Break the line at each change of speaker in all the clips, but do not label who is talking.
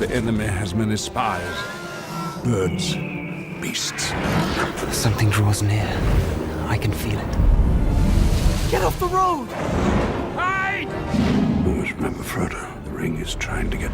The enemy has many spies. Birds, beasts.
Something draws near. I can feel it.
Get off the road!
Hide! Always remember, Frodo, the ring is trying to get...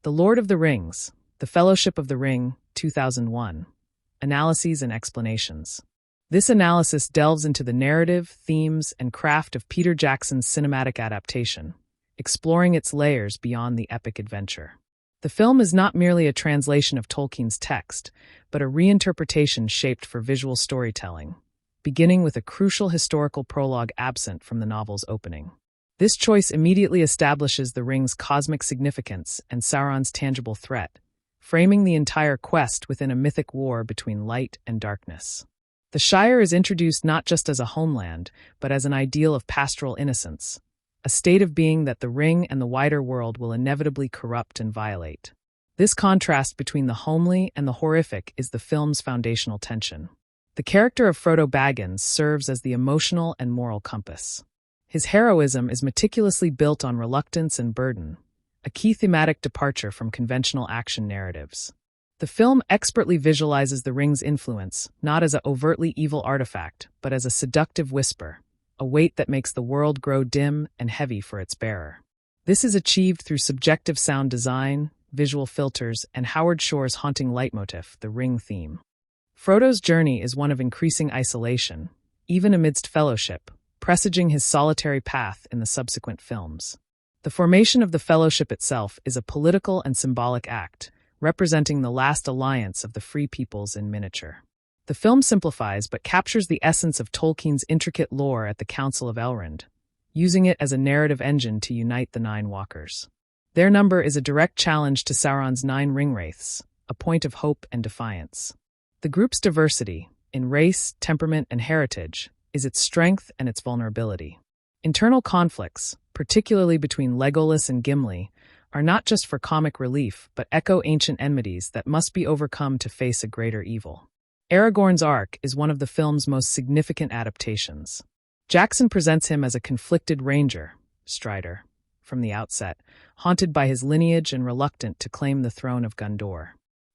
The Lord of the Rings, The Fellowship of the Ring, 2001. Analyses and Explanations. This analysis delves into the narrative, themes, and craft of Peter Jackson's cinematic adaptation, exploring its layers beyond the epic adventure. The film is not merely a translation of Tolkien's text, but a reinterpretation shaped for visual storytelling, beginning with a crucial historical prologue absent from the novel's opening. This choice immediately establishes the ring's cosmic significance and Sauron's tangible threat, framing the entire quest within a mythic war between light and darkness. The Shire is introduced not just as a homeland, but as an ideal of pastoral innocence, a state of being that the ring and the wider world will inevitably corrupt and violate. This contrast between the homely and the horrific is the film's foundational tension. The character of Frodo Baggins serves as the emotional and moral compass. His heroism is meticulously built on reluctance and burden, a key thematic departure from conventional action narratives. The film expertly visualizes the ring's influence, not as an overtly evil artifact, but as a seductive whisper, a weight that makes the world grow dim and heavy for its bearer. This is achieved through subjective sound design, visual filters, and Howard Shore's haunting leitmotif, the ring theme. Frodo's journey is one of increasing isolation, even amidst fellowship, presaging his solitary path in the subsequent films. The formation of the Fellowship itself is a political and symbolic act, representing the last alliance of the free peoples in miniature. The film simplifies but captures the essence of Tolkien's intricate lore at the Council of Elrond, using it as a narrative engine to unite the Nine Walkers. Their number is a direct challenge to Sauron's 9 ringwraiths, a point of hope and defiance. The group's diversity, in race, temperament, and heritage, is its strength and its vulnerability. Internal conflicts, particularly between Legolas and Gimli, are not just for comic relief but echo ancient enmities that must be overcome to face a greater evil. Aragorn's arc is one of the film's most significant adaptations. Jackson presents him as a conflicted ranger, Strider, from the outset, haunted by his lineage and reluctant to claim the throne of Gondor.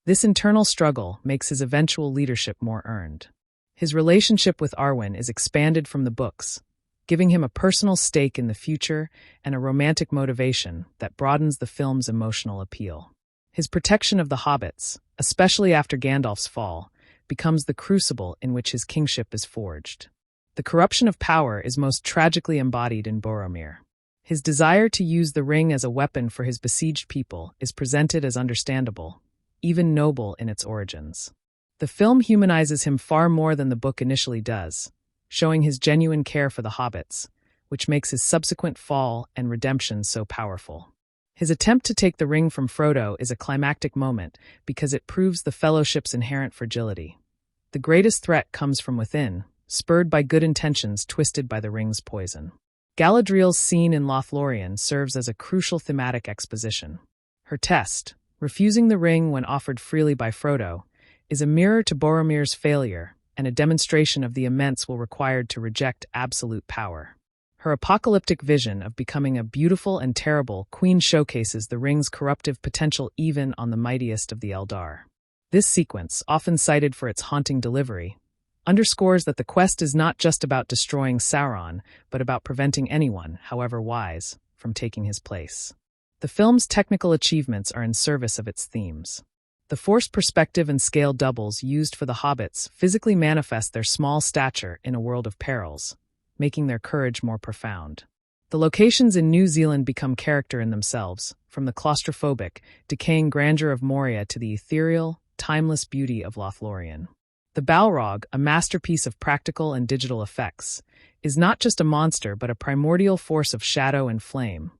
This internal struggle makes his eventual leadership more earned. His relationship with Arwen is expanded from the books, giving him a personal stake in the future and a romantic motivation that broadens the film's emotional appeal. His protection of the hobbits, especially after Gandalf's fall, becomes the crucible in which his kingship is forged. The corruption of power is most tragically embodied in Boromir. His desire to use the ring as a weapon for his besieged people is presented as understandable, even noble in its origins. The film humanizes him far more than the book initially does, showing his genuine care for the hobbits, which makes his subsequent fall and redemption so powerful. His attempt to take the ring from Frodo is a climactic moment because it proves the Fellowship's inherent fragility. The greatest threat comes from within, spurred by good intentions twisted by the ring's poison. Galadriel's scene in Lothlorien serves as a crucial thematic exposition. Her test, refusing the ring when offered freely by Frodo, is a mirror to Boromir's failure and a demonstration of the immense will required to reject absolute power. Her apocalyptic vision of becoming a beautiful and terrible queen showcases the ring's corruptive potential even on the mightiest of the Eldar. This sequence, often cited for its haunting delivery, underscores that the quest is not just about destroying Sauron, but about preventing anyone, however wise, from taking his place. The film's technical achievements are in service of its themes. The forced perspective and scale doubles used for the hobbits physically manifest their small stature in a world of perils, making their courage more profound. The locations in New Zealand become character in themselves, from the claustrophobic, decaying grandeur of Moria to the ethereal, timeless beauty of Lothlorien. The Balrog, a masterpiece of practical and digital effects, is not just a monster but a primordial force of shadow and flame,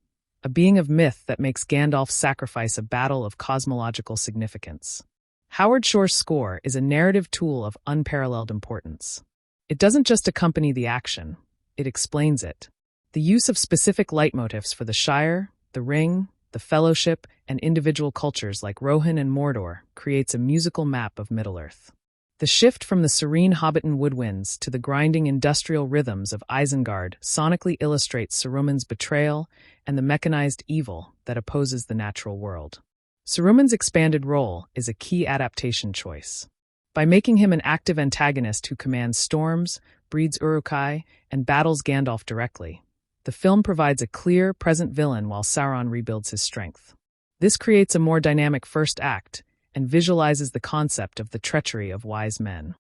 a being of myth that makes Gandalf's sacrifice a battle of cosmological significance. Howard Shore's score is a narrative tool of unparalleled importance. It doesn't just accompany the action, it explains it. The use of specific leitmotifs for the Shire, the Ring, the Fellowship, and individual cultures like Rohan and Mordor creates a musical map of Middle-earth. The shift from the serene Hobbiton woodwinds to the grinding industrial rhythms of Isengard sonically illustrates Saruman's betrayal and the mechanized evil that opposes the natural world. Saruman's expanded role is a key adaptation choice. By making him an active antagonist who commands storms, breeds Uruk-hai, and battles Gandalf directly, the film provides a clear, present villain while Sauron rebuilds his strength. This creates a more dynamic first act and visualizes the concept of the treachery of wise men.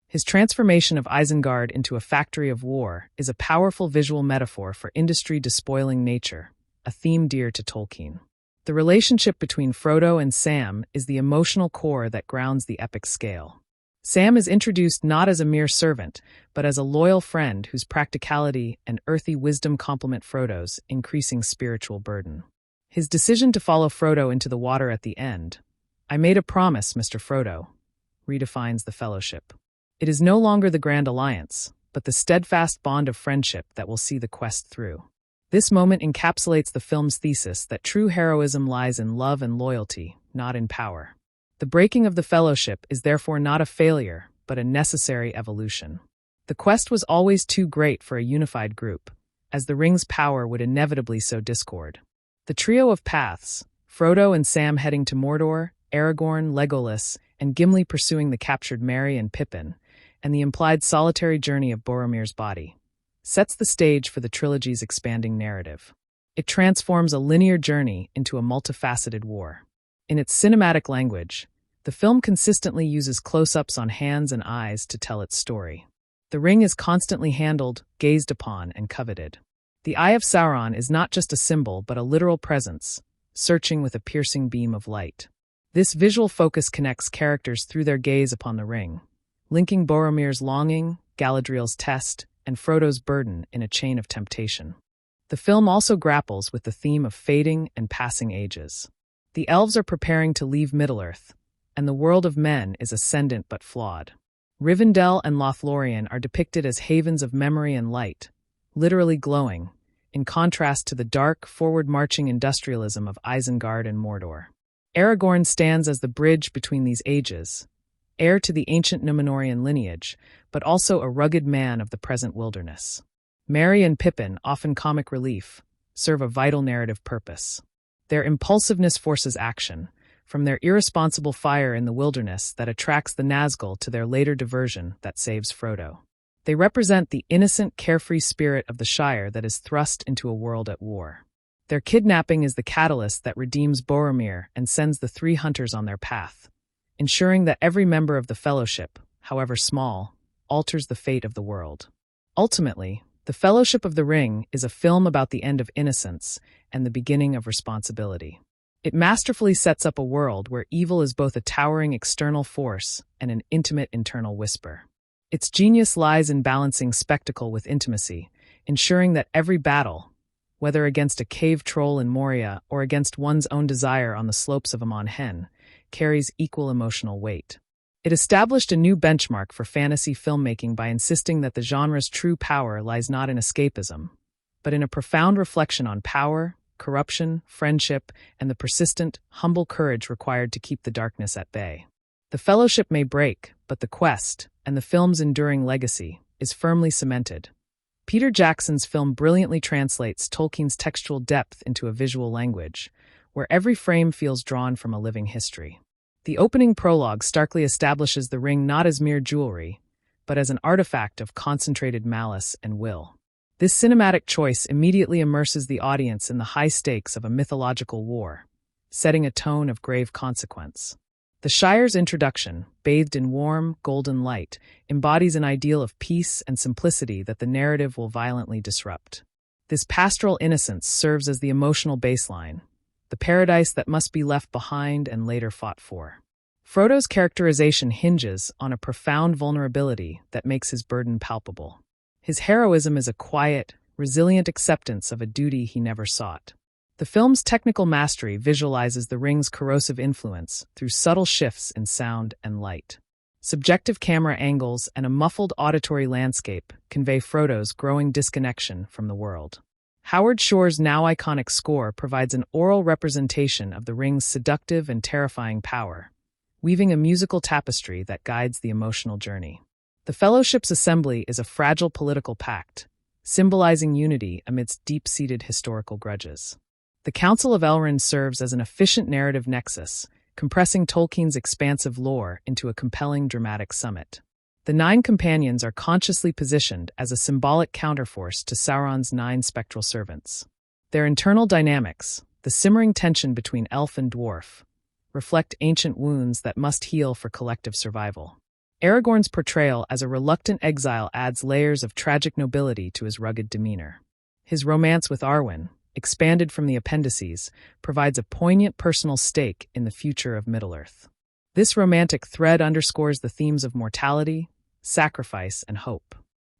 His transformation of Isengard into a factory of war is a powerful visual metaphor for industry despoiling nature, a theme dear to Tolkien. The relationship between Frodo and Sam is the emotional core that grounds the epic scale. Sam is introduced not as a mere servant, but as a loyal friend whose practicality and earthy wisdom complement Frodo's increasing spiritual burden. His decision to follow Frodo into the water at the end, "I made a promise, Mr. Frodo," redefines the Fellowship. It is no longer the Grand Alliance, but the steadfast bond of friendship that will see the quest through. This moment encapsulates the film's thesis that true heroism lies in love and loyalty, not in power. The breaking of the Fellowship is therefore not a failure, but a necessary evolution. The quest was always too great for a unified group, as the ring's power would inevitably sow discord. The trio of paths, Frodo and Sam heading to Mordor, Aragorn, Legolas, and Gimli pursuing the captured Merry and Pippin, and the implied solitary journey of Boromir's body, sets the stage for the trilogy's expanding narrative. It transforms a linear journey into a multifaceted war. In its cinematic language, the film consistently uses close-ups on hands and eyes to tell its story. The ring is constantly handled, gazed upon, and coveted. The Eye of Sauron is not just a symbol but a literal presence, searching with a piercing beam of light. This visual focus connects characters through their gaze upon the ring, linking Boromir's longing, Galadriel's test, and Frodo's burden in a chain of temptation. The film also grapples with the theme of fading and passing ages. The elves are preparing to leave Middle-earth, and the world of men is ascendant but flawed. Rivendell and Lothlorien are depicted as havens of memory and light, literally glowing, in contrast to the dark, forward-marching industrialism of Isengard and Mordor. Aragorn stands as the bridge between these ages, heir to the ancient Númenórean lineage, but also a rugged man of the present wilderness. Merry and Pippin, often comic relief, serve a vital narrative purpose. Their impulsiveness forces action, from their irresponsible fire in the wilderness that attracts the Nazgul to their later diversion that saves Frodo. They represent the innocent, carefree spirit of the Shire that is thrust into a world at war. Their kidnapping is the catalyst that redeems Boromir and sends the three hunters on their path, ensuring that every member of the Fellowship, however small, alters the fate of the world. Ultimately, The Fellowship of the Ring is a film about the end of innocence and the beginning of responsibility. It masterfully sets up a world where evil is both a towering external force and an intimate internal whisper. Its genius lies in balancing spectacle with intimacy, ensuring that every battle, whether against a cave troll in Moria or against one's own desire on the slopes of Amon Hen, carries equal emotional weight. It established a new benchmark for fantasy filmmaking by insisting that the genre's true power lies not in escapism, but in a profound reflection on power, corruption, friendship, and the persistent, humble courage required to keep the darkness at bay. The Fellowship may break, but the quest, and the film's enduring legacy, is firmly cemented. Peter Jackson's film brilliantly translates Tolkien's textual depth into a visual language, where every frame feels drawn from a living history. The opening prologue starkly establishes the ring not as mere jewelry, but as an artifact of concentrated malice and will. This cinematic choice immediately immerses the audience in the high stakes of a mythological war, setting a tone of grave consequence. The Shire's introduction, bathed in warm, golden light, embodies an ideal of peace and simplicity that the narrative will violently disrupt. This pastoral innocence serves as the emotional baseline, the paradise that must be left behind and later fought for. Frodo's characterization hinges on a profound vulnerability that makes his burden palpable. His heroism is a quiet, resilient acceptance of a duty he never sought. The film's technical mastery visualizes the ring's corrosive influence through subtle shifts in sound and light. Subjective camera angles and a muffled auditory landscape convey Frodo's growing disconnection from the world. Howard Shore's now iconic score provides an oral representation of the ring's seductive and terrifying power, weaving a musical tapestry that guides the emotional journey. The Fellowship's assembly is a fragile political pact, symbolizing unity amidst deep-seated historical grudges. The Council of Elrond serves as an efficient narrative nexus, compressing Tolkien's expansive lore into a compelling dramatic summit. The 9 companions are consciously positioned as a symbolic counterforce to Sauron's 9 spectral servants. Their internal dynamics, the simmering tension between elf and dwarf, reflect ancient wounds that must heal for collective survival. Aragorn's portrayal as a reluctant exile adds layers of tragic nobility to his rugged demeanor. His romance with Arwen, expanded from the appendices, provides a poignant personal stake in the future of Middle-earth. This romantic thread underscores the themes of mortality, sacrifice, and hope.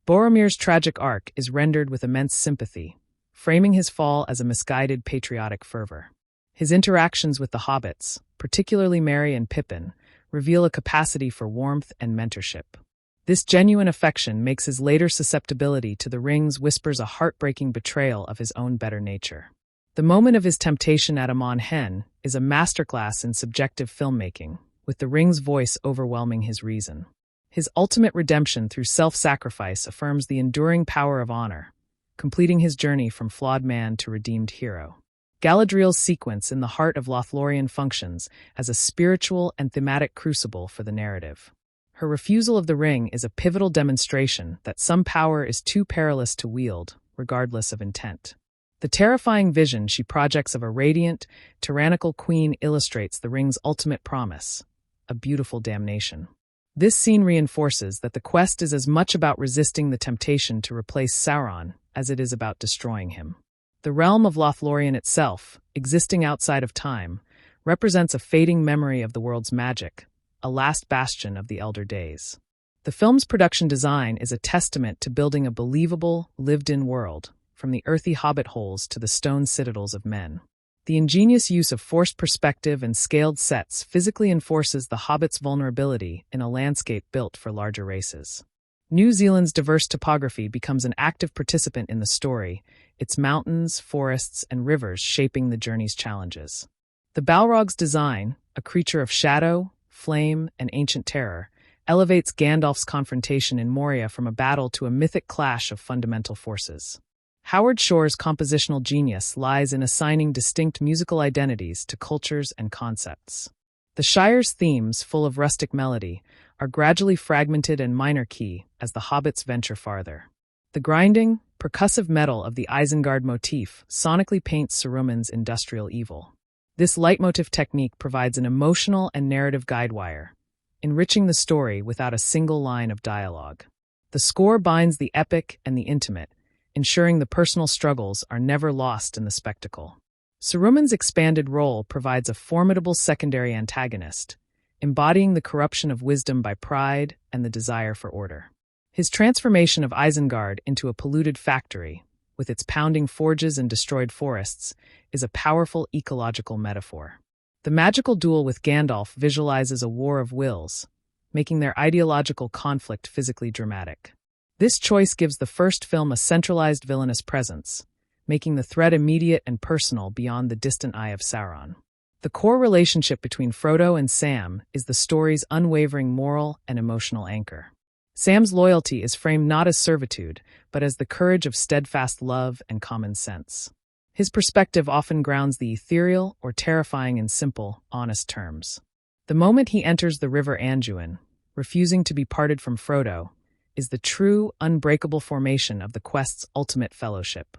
Boromir's tragic arc is rendered with immense sympathy, framing his fall as a misguided patriotic fervor. His interactions with the hobbits, particularly Merry and Pippin, reveal a capacity for warmth and mentorship. This genuine affection makes his later susceptibility to the ring's whispers a heartbreaking betrayal of his own better nature. The moment of his temptation at Amon Hen is a masterclass in subjective filmmaking, with the ring's voice overwhelming his reason. His ultimate redemption through self-sacrifice affirms the enduring power of honor, completing his journey from flawed man to redeemed hero. Galadriel's sequence in the heart of Lothlorien functions as a spiritual and thematic crucible for the narrative. Her refusal of the ring is a pivotal demonstration that some power is too perilous to wield, regardless of intent. The terrifying vision she projects of a radiant, tyrannical queen illustrates the ring's ultimate promise, a beautiful damnation. This scene reinforces that the quest is as much about resisting the temptation to replace Sauron as it is about destroying him. The realm of Lothlorien itself, existing outside of time, represents a fading memory of the world's magic, a last bastion of the Elder Days. The film's production design is a testament to building a believable, lived-in world, from the earthy hobbit holes to the stone citadels of men. The ingenious use of forced perspective and scaled sets physically enforces the hobbit's vulnerability in a landscape built for larger races. New Zealand's diverse topography becomes an active participant in the story, its mountains, forests, and rivers shaping the journey's challenges. The Balrog's design, a creature of shadow, flame, and ancient terror, elevates Gandalf's confrontation in Moria from a battle to a mythic clash of fundamental forces. Howard Shore's compositional genius lies in assigning distinct musical identities to cultures and concepts. The Shire's themes, full of rustic melody, are gradually fragmented and minor key as the hobbits venture farther. The grinding, percussive metal of the Isengard motif sonically paints Saruman's industrial evil. This leitmotif technique provides an emotional and narrative guidewire, enriching the story without a single line of dialogue. The score binds the epic and the intimate, ensuring the personal struggles are never lost in the spectacle. Saruman's expanded role provides a formidable secondary antagonist, embodying the corruption of wisdom by pride and the desire for order. His transformation of Isengard into a polluted factory, with its pounding forges and destroyed forests, is a powerful ecological metaphor. The magical duel with Gandalf visualizes a war of wills, making their ideological conflict physically dramatic. This choice gives the first film a centralized villainous presence, making the threat immediate and personal beyond the distant eye of Sauron. The core relationship between Frodo and Sam is the story's unwavering moral and emotional anchor. Sam's loyalty is framed not as servitude, but as the courage of steadfast love and common sense. His perspective often grounds the ethereal or terrifying in simple, honest terms. The moment he enters the river Anduin, refusing to be parted from Frodo, is the true, unbreakable formation of the quest's ultimate fellowship.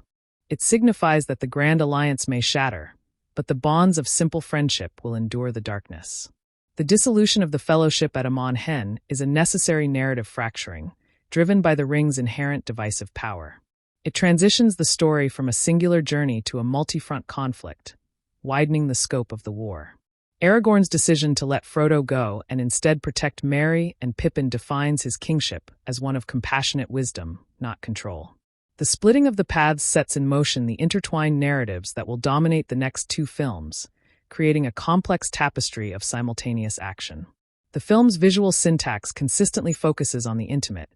It signifies that the Grand Alliance may shatter, but the bonds of simple friendship will endure the darkness. The dissolution of the Fellowship at Amon Hen is a necessary narrative fracturing, driven by the ring's inherent divisive power. It transitions the story from a singular journey to a multi-front conflict, widening the scope of the war. Aragorn's decision to let Frodo go and instead protect Merry and Pippin defines his kingship as one of compassionate wisdom, not control. The splitting of the paths sets in motion the intertwined narratives that will dominate the next two films, creating a complex tapestry of simultaneous action. The film's visual syntax consistently focuses on the intimate,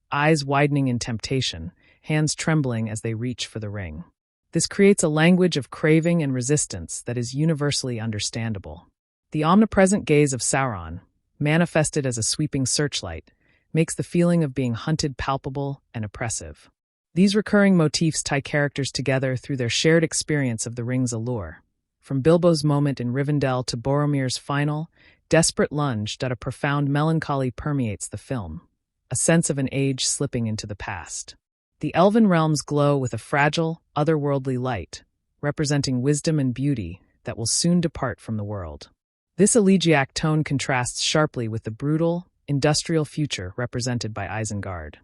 eyes widening in temptation, hands trembling as they reach for the ring. This creates a language of craving and resistance that is universally understandable. The omnipresent gaze of Sauron, manifested as a sweeping searchlight, makes the feeling of being hunted palpable and oppressive. These recurring motifs tie characters together through their shared experience of the ring's allure. From Bilbo's moment in Rivendell to Boromir's final, desperate lunge that a profound melancholy permeates the film, a sense of an age slipping into the past. The elven realms glow with a fragile, otherworldly light, representing wisdom and beauty that will soon depart from the world. This elegiac tone contrasts sharply with the brutal, industrial future represented by Isengard.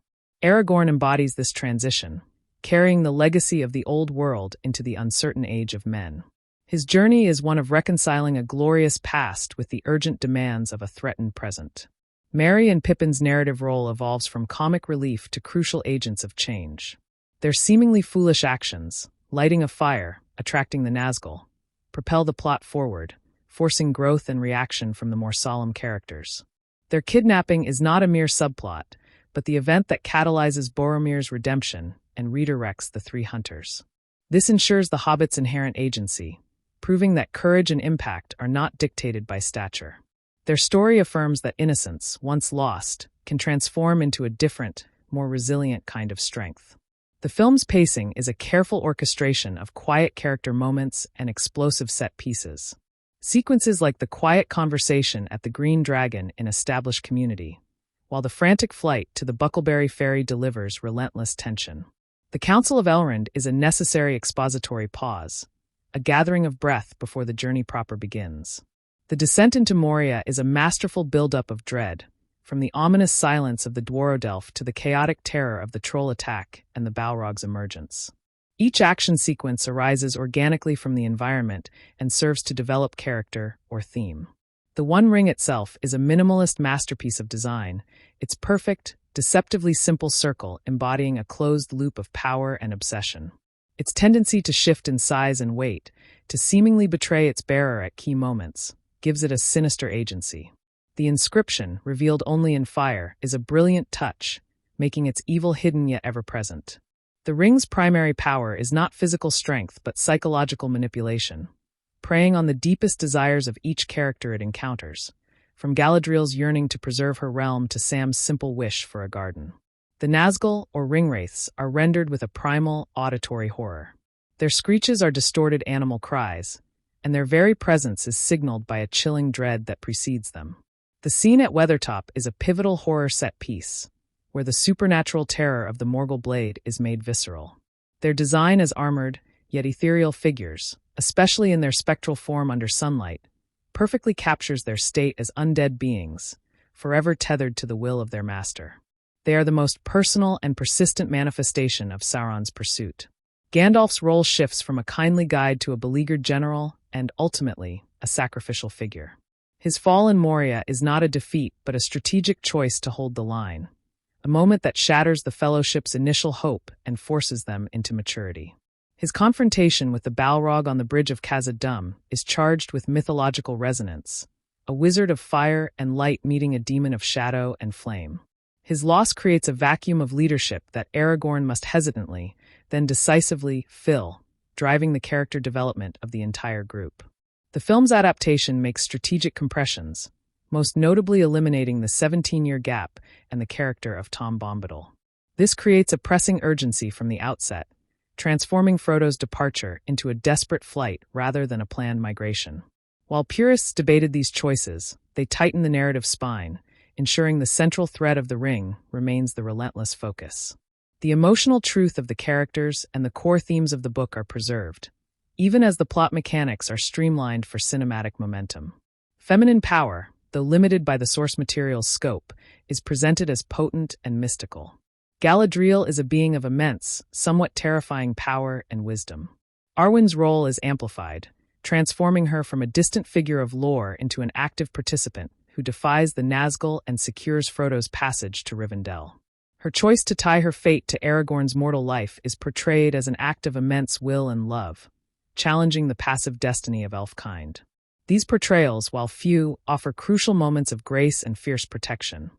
Aragorn embodies this transition, carrying the legacy of the old world into the uncertain age of men. His journey is one of reconciling a glorious past with the urgent demands of a threatened present. Merry and Pippin's narrative role evolves from comic relief to crucial agents of change. Their seemingly foolish actions, lighting a fire, attracting the Nazgul, propel the plot forward, forcing growth and reaction from the more solemn characters. Their kidnapping is not a mere subplot, but the event that catalyzes Boromir's redemption and redirects the three hunters. This ensures the Hobbit's inherent agency, proving that courage and impact are not dictated by stature. Their story affirms that innocence, once lost, can transform into a different, more resilient kind of strength. The film's pacing is a careful orchestration of quiet character moments and explosive set pieces. Sequences like the quiet conversation at the Green Dragon in established community, while the frantic flight to the Buckleberry Ferry delivers relentless tension. The Council of Elrond is a necessary expository pause, a gathering of breath before the journey proper begins. The descent into Moria is a masterful buildup of dread, from the ominous silence of the Dwarrodelf to the chaotic terror of the troll attack and the Balrog's emergence. Each action sequence arises organically from the environment and serves to develop character or theme. The One Ring itself is a minimalist masterpiece of design, its perfect, deceptively simple circle embodying a closed loop of power and obsession. Its tendency to shift in size and weight, to seemingly betray its bearer at key moments, gives it a sinister agency. The inscription, revealed only in fire, is a brilliant touch, making its evil hidden yet ever-present. The ring's primary power is not physical strength but psychological manipulation, preying on the deepest desires of each character it encounters, from Galadriel's yearning to preserve her realm to Sam's simple wish for a garden. The Nazgul, or ringwraiths, are rendered with a primal, auditory horror. Their screeches are distorted animal cries, and their very presence is signaled by a chilling dread that precedes them. The scene at Weathertop is a pivotal horror set piece, where the supernatural terror of the Morgul blade is made visceral. Their design as armored, yet ethereal figures, especially in their spectral form under sunlight, perfectly captures their state as undead beings, forever tethered to the will of their master. They are the most personal and persistent manifestation of Sauron's pursuit. Gandalf's role shifts from a kindly guide to a beleaguered general and, ultimately, a sacrificial figure. His fall in Moria is not a defeat but a strategic choice to hold the line, a moment that shatters the Fellowship's initial hope and forces them into maturity. His confrontation with the Balrog on the bridge of Khazad-dûm is charged with mythological resonance, a wizard of fire and light meeting a demon of shadow and flame. His loss creates a vacuum of leadership that Aragorn must hesitantly, then decisively, fill, driving the character development of the entire group. The film's adaptation makes strategic compressions, most notably eliminating the 17-year gap and the character of Tom Bombadil. This creates a pressing urgency from the outset, transforming Frodo's departure into a desperate flight rather than a planned migration. While purists debated these choices, they tightened the narrative spine, ensuring the central thread of the ring remains the relentless focus. The emotional truth of the characters and the core themes of the book are preserved, even as the plot mechanics are streamlined for cinematic momentum. Feminine power, though limited by the source material's scope, is presented as potent and mystical. Galadriel is a being of immense, somewhat terrifying power and wisdom. Arwen's role is amplified, transforming her from a distant figure of lore into an active participant who defies the Nazgul and secures Frodo's passage to Rivendell. Her choice to tie her fate to Aragorn's mortal life is portrayed as an act of immense will and love, challenging the passive destiny of elfkind. These portrayals, while few, offer crucial moments of grace and fierce protection.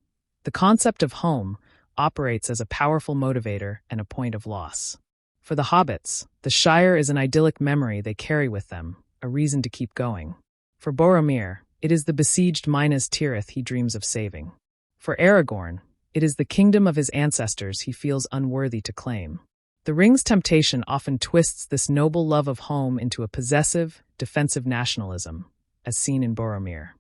The concept of home operates as a powerful motivator and a point of loss. For the hobbits, the Shire is an idyllic memory they carry with them, a reason to keep going. For Boromir, it is the besieged Minas Tirith he dreams of saving. For Aragorn, it is the kingdom of his ancestors he feels unworthy to claim. The Ring's temptation often twists this noble love of home into a possessive, defensive nationalism, as seen in Boromir.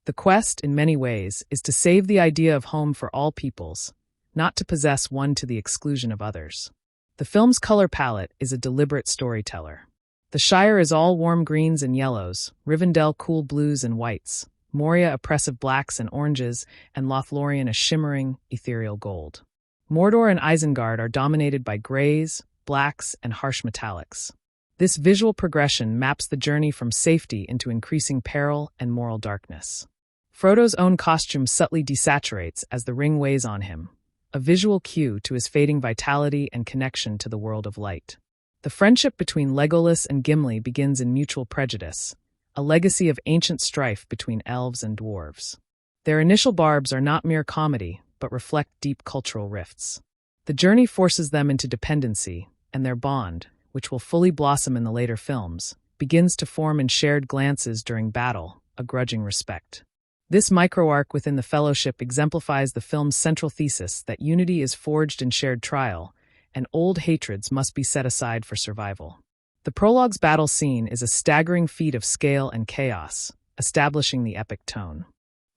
The quest, in many ways, is to save the idea of home for all peoples, not to possess one to the exclusion of others. The film's color palette is a deliberate storyteller. The Shire is all warm greens and yellows, Rivendell cool blues and whites, Moria oppressive blacks and oranges, and Lothlorien a shimmering, ethereal gold. Mordor and Isengard are dominated by grays, blacks, and harsh metallics. This visual progression maps the journey from safety into increasing peril and moral darkness. Frodo's own costume subtly desaturates as the ring weighs on him, a visual cue to his fading vitality and connection to the world of light. The friendship between Legolas and Gimli begins in mutual prejudice, a legacy of ancient strife between elves and dwarves. Their initial barbs are not mere comedy, but reflect deep cultural rifts. The journey forces them into dependency, and their bond, which will fully blossom in the later films, begins to form in shared glances during battle, a grudging respect. This micro-arc within the Fellowship exemplifies the film's central thesis that unity is forged in shared trial, and old hatreds must be set aside for survival. The prologue's battle scene is a staggering feat of scale and chaos, establishing the epic tone.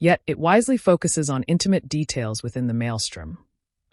Yet it wisely focuses on intimate details within the maelstrom.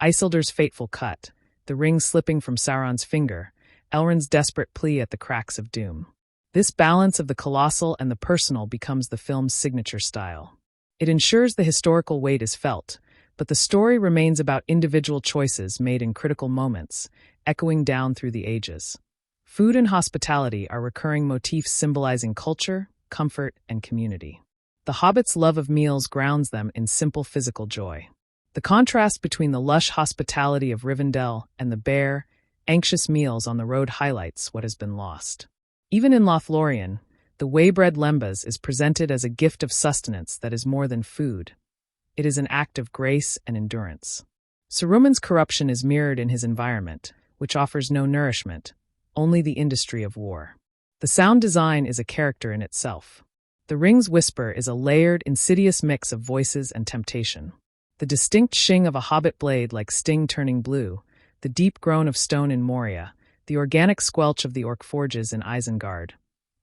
Isildur's fateful cut, the ring slipping from Sauron's finger, Elrond's desperate plea at the cracks of doom. This balance of the colossal and the personal becomes the film's signature style. It ensures the historical weight is felt, but the story remains about individual choices made in critical moments, echoing down through the ages. Food and hospitality are recurring motifs symbolizing culture, comfort, and community. The Hobbit's love of meals grounds them in simple physical joy. The contrast between the lush hospitality of Rivendell and the bare, anxious meals on the road highlights what has been lost. Even in Lothlorien, the waybread lembas is presented as a gift of sustenance that is more than food. It is an act of grace and endurance. Saruman's corruption is mirrored in his environment, which offers no nourishment, only the industry of war. The sound design is a character in itself. The ring's whisper is a layered, insidious mix of voices and temptation. The distinct shing of a hobbit blade like Sting turning blue, the deep groan of stone in Moria, the organic squelch of the orc forges in Isengard.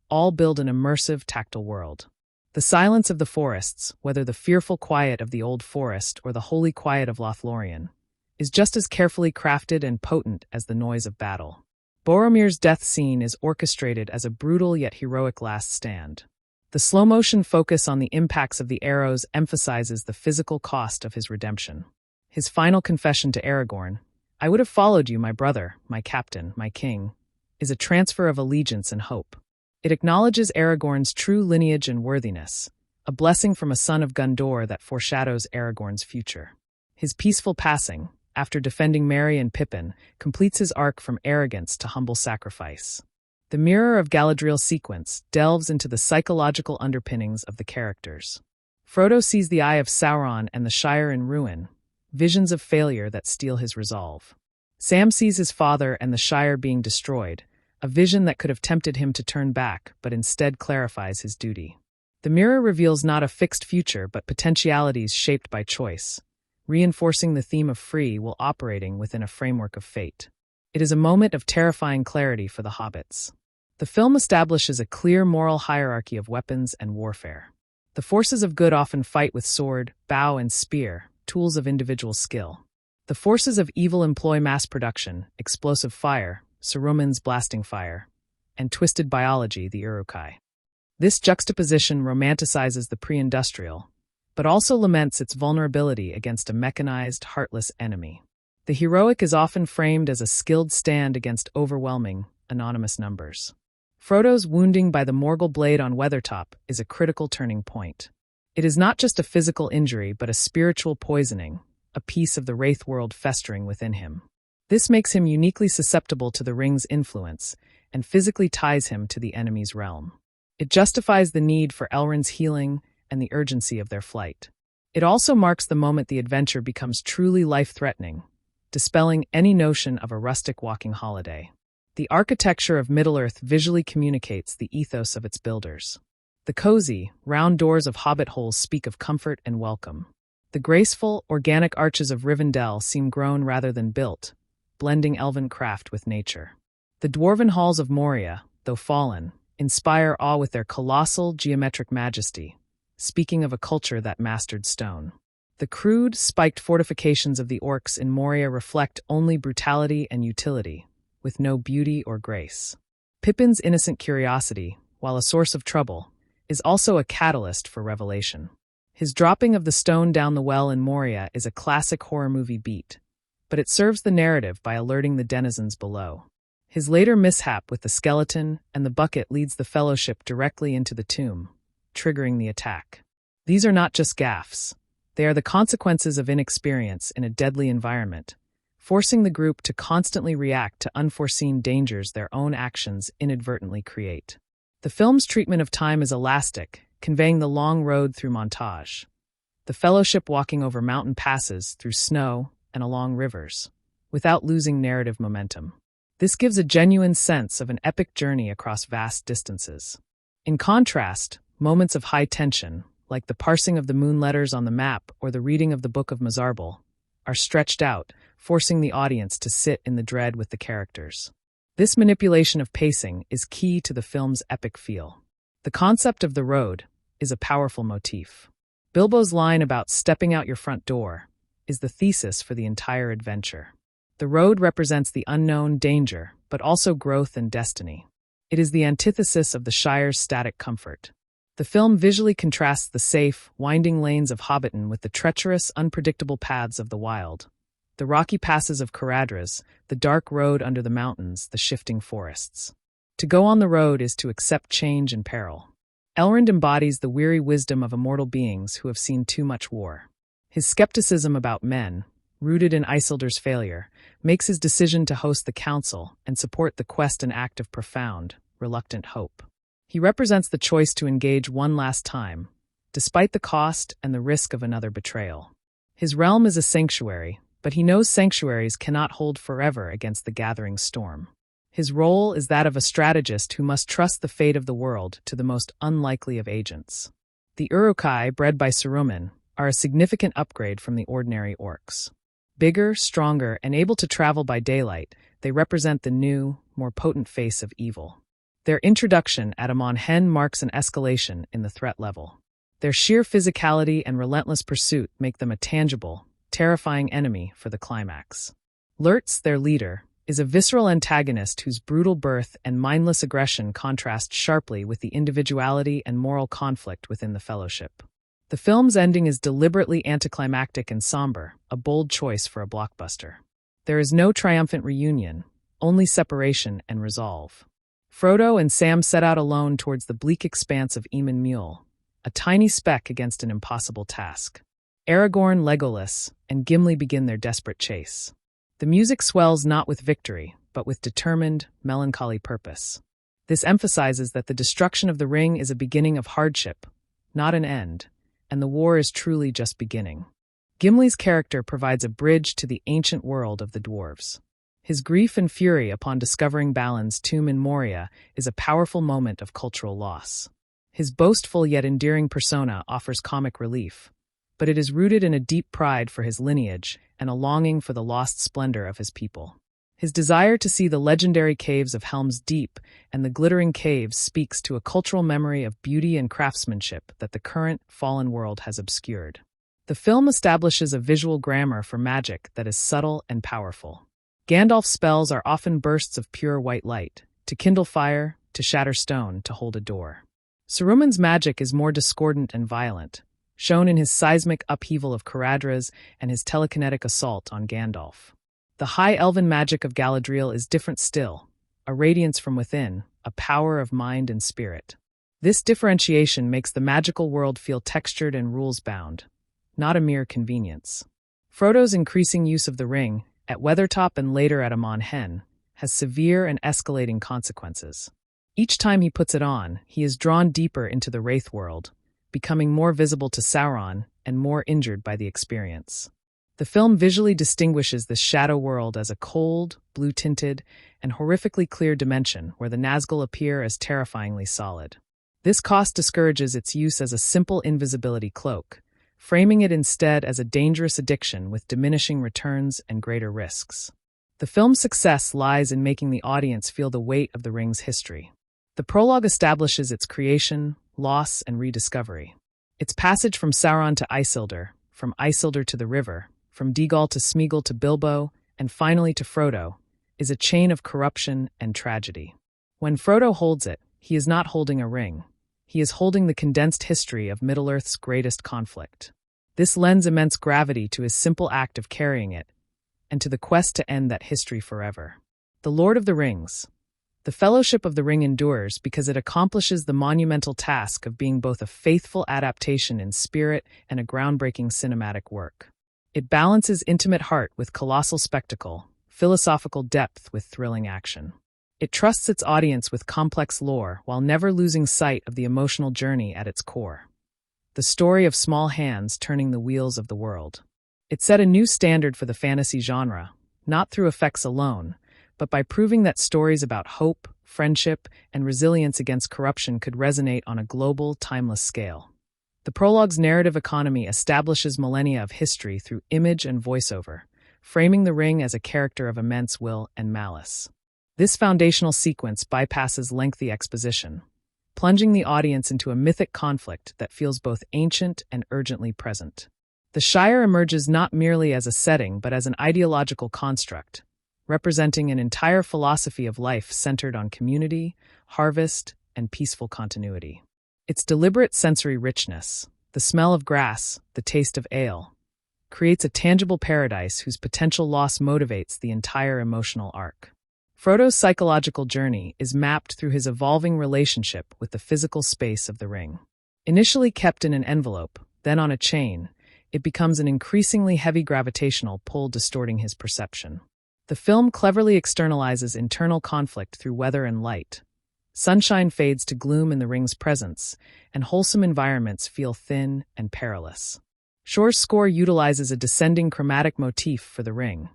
all build an immersive, tactile world. The silence of the forests, whether the fearful quiet of the Old Forest or the holy quiet of Lothlorien, is just as carefully crafted and potent as the noise of battle. Boromir's death scene is orchestrated as a brutal yet heroic last stand. The slow-motion focus on the impacts of the arrows emphasizes the physical cost of his redemption. His final confession to Aragorn, "I would have followed you, my brother, my captain, my king," is a transfer of allegiance and hope. It acknowledges Aragorn's true lineage and worthiness, a blessing from a son of Gondor that foreshadows Aragorn's future. His peaceful passing, after defending Merry and Pippin, completes his arc from arrogance to humble sacrifice. The Mirror of Galadriel sequence delves into the psychological underpinnings of the characters. Frodo sees the Eye of Sauron and the Shire in ruin, visions of failure that steel his resolve. Sam sees his father and the Shire being destroyed, a vision that could have tempted him to turn back, but instead clarifies his duty. The mirror reveals not a fixed future, but potentialities shaped by choice, reinforcing the theme of free while operating within a framework of fate. It is a moment of terrifying clarity for the hobbits. The film establishes a clear moral hierarchy of weapons and warfare. The forces of good often fight with sword, bow, and spear, tools of individual skill. The forces of evil employ mass production, explosive fire, Saruman's blasting fire, and twisted biology, the Uruk-hai. This juxtaposition romanticizes the pre-industrial, but also laments its vulnerability against a mechanized, heartless enemy. The heroic is often framed as a skilled stand against overwhelming, anonymous numbers. Frodo's wounding by the Morgul blade on Weathertop is a critical turning point. It is not just a physical injury, but a spiritual poisoning, a piece of the Wraith world festering within him. This makes him uniquely susceptible to the ring's influence and physically ties him to the enemy's realm. It justifies the need for Elrond's healing and the urgency of their flight. It also marks the moment the adventure becomes truly life-threatening, dispelling any notion of a rustic walking holiday. The architecture of Middle-earth visually communicates the ethos of its builders. The cozy, round doors of hobbit holes speak of comfort and welcome. The graceful, organic arches of Rivendell seem grown rather than built, blending elven craft with nature. The dwarven halls of Moria, though fallen, inspire awe with their colossal, geometric majesty, speaking of a culture that mastered stone. The crude, spiked fortifications of the orcs in Moria reflect only brutality and utility, with no beauty or grace. Pippin's innocent curiosity, while a source of trouble, is also a catalyst for revelation. His dropping of the stone down the well in Moria is a classic horror movie beat, but it serves the narrative by alerting the denizens below. His later mishap with the skeleton and the bucket leads the Fellowship directly into the tomb, triggering the attack. These are not just gaffes. They are the consequences of inexperience in a deadly environment, forcing the group to constantly react to unforeseen dangers their own actions inadvertently create. The film's treatment of time is elastic, conveying the long road through montage. The Fellowship walking over mountain passes, through snow, and along rivers, without losing narrative momentum. This gives a genuine sense of an epic journey across vast distances. In contrast, moments of high tension, like the parsing of the moon letters on the map or the reading of the Book of Mizarble, are stretched out, forcing the audience to sit in the dread with the characters. This manipulation of pacing is key to the film's epic feel. The concept of the road is a powerful motif. Bilbo's line about stepping out your front door is the thesis for the entire adventure. The road represents the unknown, danger, but also growth and destiny. It is the antithesis of the Shire's static comfort. The film visually contrasts the safe, winding lanes of Hobbiton with the treacherous, unpredictable paths of the wild. The rocky passes of Caradhras, the dark road under the mountains, the shifting forests. To go on the road is to accept change and peril. Elrond embodies the weary wisdom of immortal beings who have seen too much war. His skepticism about men, rooted in Isildur's failure, makes his decision to host the council and support the quest an act of profound, reluctant hope. He represents the choice to engage one last time, despite the cost and the risk of another betrayal. His realm is a sanctuary, but he knows sanctuaries cannot hold forever against the gathering storm. His role is that of a strategist who must trust the fate of the world to the most unlikely of agents. The Uruk-hai, bred by Saruman, are a significant upgrade from the ordinary orcs. Bigger, stronger, and able to travel by daylight, they represent the new, more potent face of evil. Their introduction at Amon Hen marks an escalation in the threat level. Their sheer physicality and relentless pursuit make them a tangible, terrifying enemy for the climax. Lurtz, their leader, is a visceral antagonist whose brutal birth and mindless aggression contrast sharply with the individuality and moral conflict within the Fellowship. The film's ending is deliberately anticlimactic and somber, a bold choice for a blockbuster. There is no triumphant reunion, only separation and resolve. Frodo and Sam set out alone towards the bleak expanse of Eamon Mule, a tiny speck against an impossible task. Aragorn, Legolas, and Gimli begin their desperate chase. The music swells not with victory, but with determined, melancholy purpose. This emphasizes that the destruction of the ring is a beginning of hardship, not an end, and the war is truly just beginning. Gimli's character provides a bridge to the ancient world of the dwarves. His grief and fury upon discovering Balin's tomb in Moria is a powerful moment of cultural loss. His boastful yet endearing persona offers comic relief, but it is rooted in a deep pride for his lineage and a longing for the lost splendor of his people. His desire to see the legendary caves of Helm's Deep and the glittering caves speaks to a cultural memory of beauty and craftsmanship that the current, fallen world has obscured. The film establishes a visual grammar for magic that is subtle and powerful. Gandalf's spells are often bursts of pure white light, to kindle fire, to shatter stone, to hold a door. Saruman's magic is more discordant and violent, shown in his seismic upheaval of Caradhras and his telekinetic assault on Gandalf. The high elven magic of Galadriel is different still, a radiance from within, a power of mind and spirit. This differentiation makes the magical world feel textured and rules-bound, not a mere convenience. Frodo's increasing use of the ring, at Weathertop and later at Amon Hen, has severe and escalating consequences. Each time he puts it on, he is drawn deeper into the Wraith world, becoming more visible to Sauron and more injured by the experience. The film visually distinguishes this shadow world as a cold, blue-tinted, and horrifically clear dimension where the Nazgul appear as terrifyingly solid. This cost discourages its use as a simple invisibility cloak, framing it instead as a dangerous addiction with diminishing returns and greater risks. The film's success lies in making the audience feel the weight of the ring's history. The prologue establishes its creation, loss, and rediscovery. Its passage from Sauron to Isildur, from Isildur to the river, from Dégol to Sméagol to Bilbo, and finally to Frodo, is a chain of corruption and tragedy. When Frodo holds it, he is not holding a ring. He is holding the condensed history of Middle-earth's greatest conflict. This lends immense gravity to his simple act of carrying it, and to the quest to end that history forever. The Lord of the Rings. The Fellowship of the Ring endures because it accomplishes the monumental task of being both a faithful adaptation in spirit and a groundbreaking cinematic work. It balances intimate heart with colossal spectacle, philosophical depth with thrilling action. It trusts its audience with complex lore while never losing sight of the emotional journey at its core. The story of small hands turning the wheels of the world. It set a new standard for the fantasy genre, not through effects alone, but by proving that stories about hope, friendship, and resilience against corruption could resonate on a global, timeless scale. The prologue's narrative economy establishes millennia of history through image and voiceover, framing the ring as a character of immense will and malice. This foundational sequence bypasses lengthy exposition, plunging the audience into a mythic conflict that feels both ancient and urgently present. The Shire emerges not merely as a setting but as an ideological construct, representing an entire philosophy of life centered on community, harvest, and peaceful continuity. Its deliberate sensory richness, the smell of grass, the taste of ale, creates a tangible paradise whose potential loss motivates the entire emotional arc. Frodo's psychological journey is mapped through his evolving relationship with the physical space of the ring. Initially kept in an envelope, then on a chain, it becomes an increasingly heavy gravitational pull distorting his perception. The film cleverly externalizes internal conflict through weather and light. Sunshine fades to gloom in the ring's presence, and wholesome environments feel thin and perilous. Shore's score utilizes a descending chromatic motif for the ring,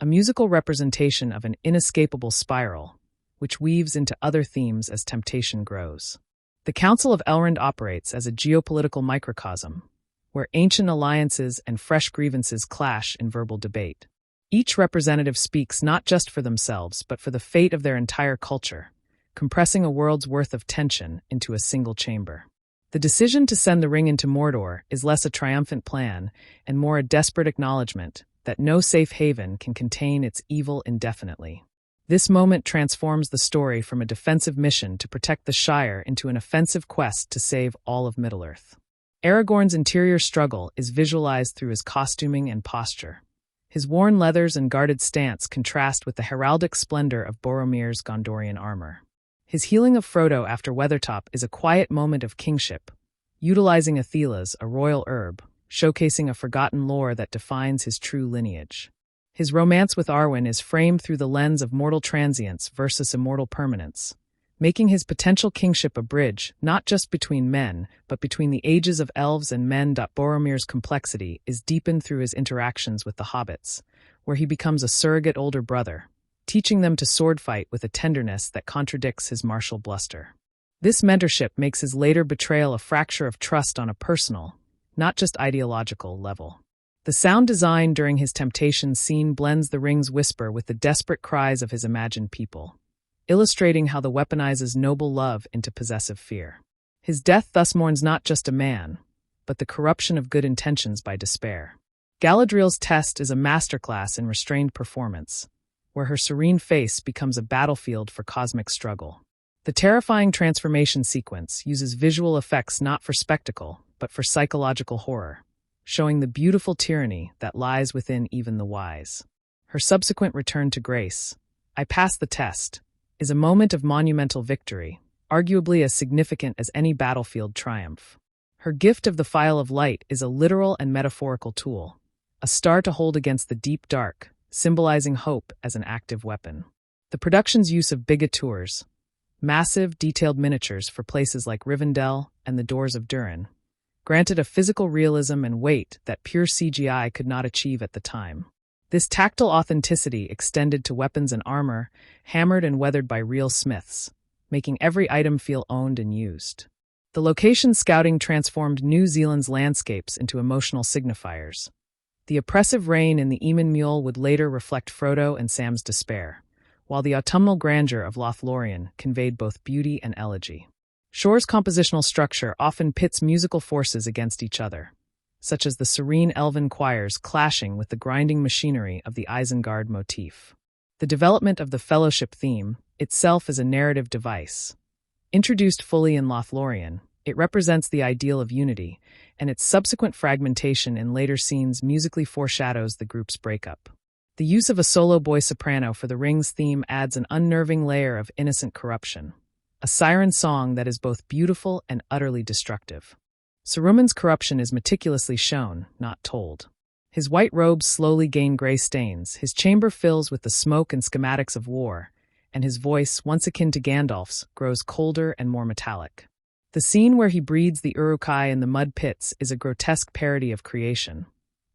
a musical representation of an inescapable spiral, which weaves into other themes as temptation grows. The Council of Elrond operates as a geopolitical microcosm, where ancient alliances and fresh grievances clash in verbal debate. Each representative speaks not just for themselves but for the fate of their entire culture, compressing a world's worth of tension into a single chamber. The decision to send the ring into Mordor is less a triumphant plan and more a desperate acknowledgement that no safe haven can contain its evil indefinitely. This moment transforms the story from a defensive mission to protect the Shire into an offensive quest to save all of Middle-earth. Aragorn's interior struggle is visualized through his costuming and posture. His worn leathers and guarded stance contrast with the heraldic splendor of Boromir's Gondorian armor. His healing of Frodo after Weathertop is a quiet moment of kingship, utilizing Athelas, a royal herb, showcasing a forgotten lore that defines his true lineage. His romance with Arwen is framed through the lens of mortal transience versus immortal permanence, making his potential kingship a bridge not just between men, but between the ages of elves and men. Boromir's complexity is deepened through his interactions with the hobbits, where he becomes a surrogate older brother, teaching them to sword fight with a tenderness that contradicts his martial bluster. This mentorship makes his later betrayal a fracture of trust on a personal, not just ideological, level. The sound design during his temptation scene blends the ring's whisper with the desperate cries of his imagined people, illustrating how the weaponizes noble love into possessive fear. His death thus mourns not just a man, but the corruption of good intentions by despair. Galadriel's test is a masterclass in restrained performance, where her serene face becomes a battlefield for cosmic struggle. The terrifying transformation sequence uses visual effects not for spectacle, but for psychological horror, showing the beautiful tyranny that lies within even the wise. Her subsequent return to grace, "I passed the test," is a moment of monumental victory, arguably as significant as any battlefield triumph. Her gift of the Phial of Light is a literal and metaphorical tool, a star to hold against the deep dark, symbolizing hope as an active weapon. The production's use of bigatures, massive, detailed miniatures for places like Rivendell and the Doors of Durin, granted a physical realism and weight that pure CGI could not achieve at the time. This tactile authenticity extended to weapons and armor, hammered and weathered by real smiths, making every item feel owned and used. The location scouting transformed New Zealand's landscapes into emotional signifiers. The oppressive rain in the Eamon Mule would later reflect Frodo and Sam's despair, while the autumnal grandeur of Lothlorien conveyed both beauty and elegy. Shore's compositional structure often pits musical forces against each other, such as the serene elven choirs clashing with the grinding machinery of the Isengard motif. The development of the Fellowship theme itself is a narrative device. Introduced fully in Lothlorien, it represents the ideal of unity, and its subsequent fragmentation in later scenes musically foreshadows the group's breakup. The use of a solo boy soprano for the Ring's theme adds an unnerving layer of innocent corruption, a siren song that is both beautiful and utterly destructive. Saruman's corruption is meticulously shown, not told. His white robes slowly gain gray stains, his chamber fills with the smoke and schematics of war, and his voice, once akin to Gandalf's, grows colder and more metallic. The scene where he breeds the Uruk-hai in the mud pits is a grotesque parody of creation,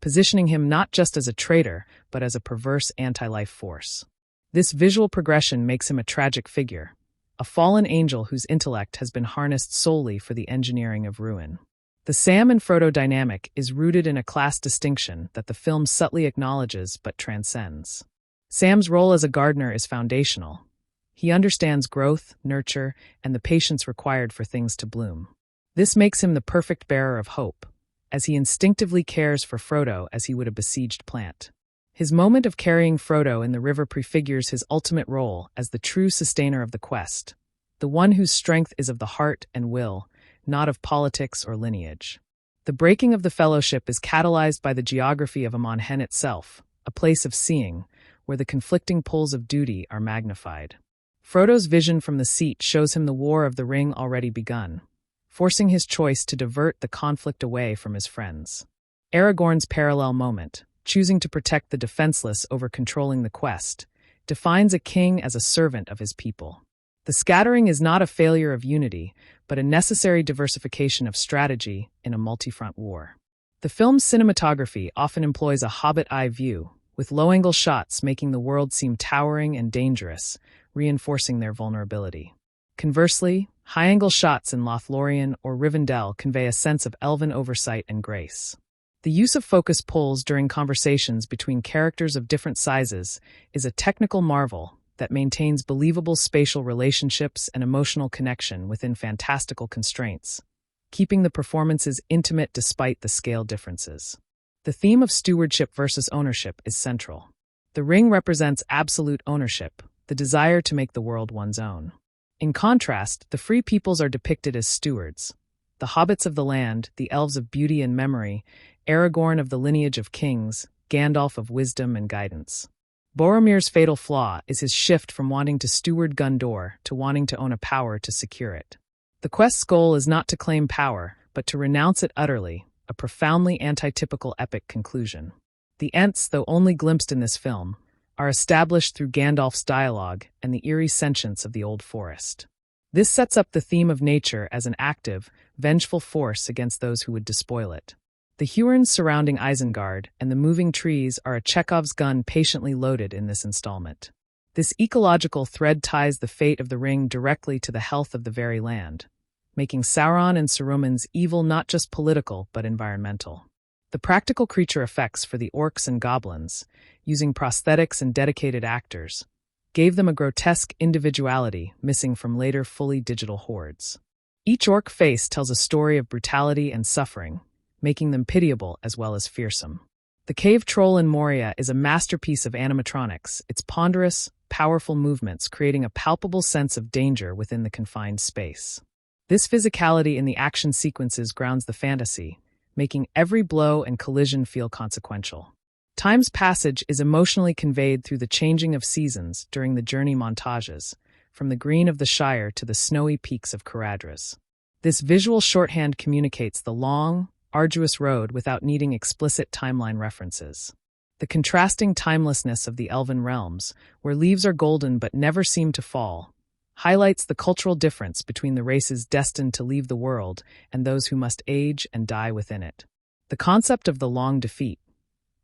positioning him not just as a traitor, but as a perverse anti-life force. This visual progression makes him a tragic figure, a fallen angel whose intellect has been harnessed solely for the engineering of ruin. The Sam and Frodo dynamic is rooted in a class distinction that the film subtly acknowledges but transcends. Sam's role as a gardener is foundational. He understands growth, nurture, and the patience required for things to bloom. This makes him the perfect bearer of hope, as he instinctively cares for Frodo as he would a besieged plant. His moment of carrying Frodo in the river prefigures his ultimate role as the true sustainer of the quest, the one whose strength is of the heart and will, not of politics or lineage. The breaking of the Fellowship is catalyzed by the geography of Amon Hen itself, a place of seeing, where the conflicting pulls of duty are magnified. Frodo's vision from the seat shows him the War of the Ring already begun, forcing his choice to divert the conflict away from his friends. Aragorn's parallel moment, choosing to protect the defenseless over controlling the quest, defines a king as a servant of his people. The scattering is not a failure of unity, but a necessary diversification of strategy in a multi-front war. The film's cinematography often employs a hobbit-eye view, with low-angle shots making the world seem towering and dangerous, reinforcing their vulnerability. Conversely, high-angle shots in Lothlorien or Rivendell convey a sense of elven oversight and grace. The use of focus pulls during conversations between characters of different sizes is a technical marvel that maintains believable spatial relationships and emotional connection within fantastical constraints, keeping the performances intimate despite the scale differences. The theme of stewardship versus ownership is central. The ring represents absolute ownership, the desire to make the world one's own. In contrast, the free peoples are depicted as stewards. The hobbits of the land, the elves of beauty and memory, Aragorn of the lineage of kings, Gandalf of wisdom and guidance. Boromir's fatal flaw is his shift from wanting to steward Gondor to wanting to own a power to secure it. The quest's goal is not to claim power, but to renounce it utterly, a profoundly antitypical epic conclusion. The Ents, though only glimpsed in this film, are established through Gandalf's dialogue and the eerie sentience of the old forest. This sets up the theme of nature as an active, vengeful force against those who would despoil it. The Huarns surrounding Isengard and the moving trees are a Chekhov's gun patiently loaded in this installment. This ecological thread ties the fate of the ring directly to the health of the very land, making Sauron and Saruman's evil not just political but environmental. The practical creature effects for the orcs and goblins, using prosthetics and dedicated actors, gave them a grotesque individuality missing from later fully digital hordes. Each orc face tells a story of brutality and suffering, making them pitiable as well as fearsome. The cave troll in Moria is a masterpiece of animatronics, its ponderous, powerful movements creating a palpable sense of danger within the confined space. This physicality in the action sequences grounds the fantasy, making every blow and collision feel consequential. Time's passage is emotionally conveyed through the changing of seasons during the journey montages, from the green of the Shire to the snowy peaks of Caradhras. This visual shorthand communicates the long, arduous road without needing explicit timeline references. The contrasting timelessness of the elven realms, where leaves are golden but never seem to fall, highlights the cultural difference between the races destined to leave the world and those who must age and die within it. The concept of the long defeat,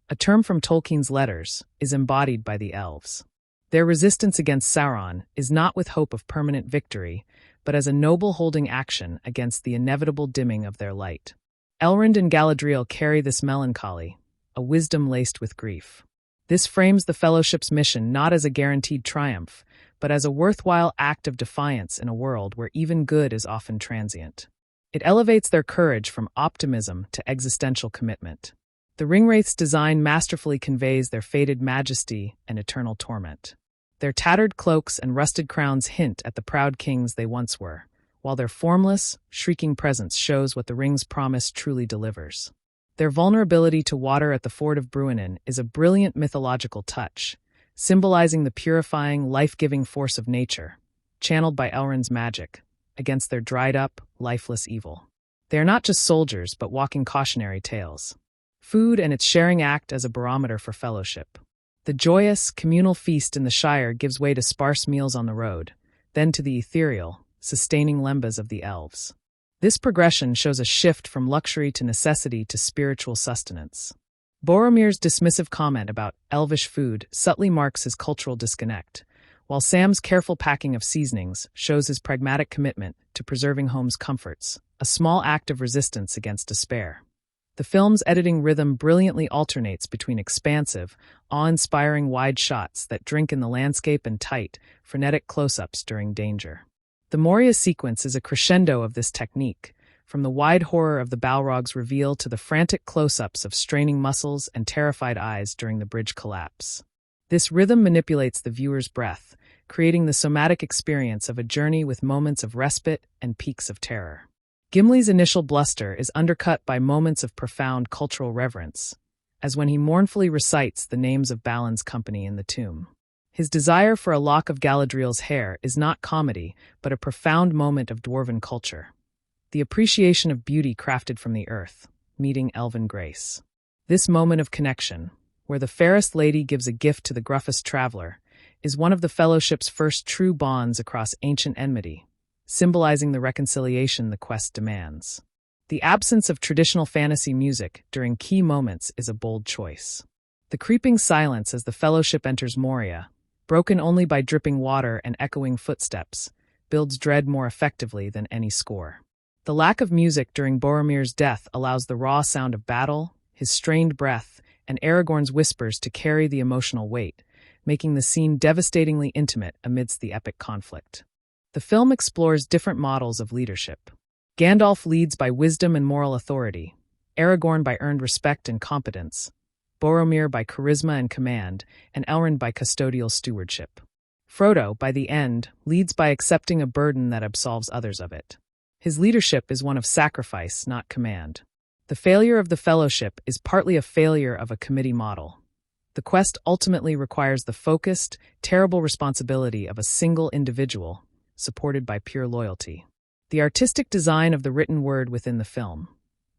a term from Tolkien's letters, is embodied by the elves. Their resistance against Sauron is not with hope of permanent victory, but as a noble holding action against the inevitable dimming of their light. Elrond and Galadriel carry this melancholy, a wisdom laced with grief. This frames the Fellowship's mission not as a guaranteed triumph, but as a worthwhile act of defiance in a world where even good is often transient. It elevates their courage from optimism to existential commitment. The Ringwraith's design masterfully conveys their faded majesty and eternal torment. Their tattered cloaks and rusted crowns hint at the proud kings they once were, while their formless, shrieking presence shows what the ring's promise truly delivers. Their vulnerability to water at the ford of Bruinen is a brilliant mythological touch, symbolizing the purifying, life-giving force of nature, channeled by Elrond's magic, against their dried-up, lifeless evil. They are not just soldiers, but walking cautionary tales. Food and its sharing act as a barometer for fellowship. The joyous, communal feast in the Shire gives way to sparse meals on the road, then to the ethereal, sustaining lembas of the elves. This progression shows a shift from luxury to necessity to spiritual sustenance. Boromir's dismissive comment about elvish food subtly marks his cultural disconnect, while Sam's careful packing of seasonings shows his pragmatic commitment to preserving home's comforts, a small act of resistance against despair. The film's editing rhythm brilliantly alternates between expansive, awe-inspiring wide shots that drink in the landscape and tight, frenetic close-ups during danger. The Moria sequence is a crescendo of this technique, from the wide horror of the Balrog's reveal to the frantic close-ups of straining muscles and terrified eyes during the bridge collapse. This rhythm manipulates the viewer's breath, creating the somatic experience of a journey with moments of respite and peaks of terror. Gimli's initial bluster is undercut by moments of profound cultural reverence, as when he mournfully recites the names of Balin's company in the tomb. His desire for a lock of Galadriel's hair is not comedy, but a profound moment of dwarven culture. The appreciation of beauty crafted from the earth, meeting elven grace. This moment of connection, where the fairest lady gives a gift to the gruffest traveler, is one of the Fellowship's first true bonds across ancient enmity, symbolizing the reconciliation the quest demands. The absence of traditional fantasy music during key moments is a bold choice. The creeping silence as the Fellowship enters Moria, broken only by dripping water and echoing footsteps, builds dread more effectively than any score. The lack of music during Boromir's death allows the raw sound of battle, his strained breath, and Aragorn's whispers to carry the emotional weight, making the scene devastatingly intimate amidst the epic conflict. The film explores different models of leadership. Gandalf leads by wisdom and moral authority, Aragorn by earned respect and competence, Boromir by charisma and command, and Elrond by custodial stewardship. Frodo, by the end, leads by accepting a burden that absolves others of it. His leadership is one of sacrifice, not command. The failure of the Fellowship is partly a failure of a committee model. The quest ultimately requires the focused, terrible responsibility of a single individual, supported by pure loyalty. The artistic design of the written word within the film,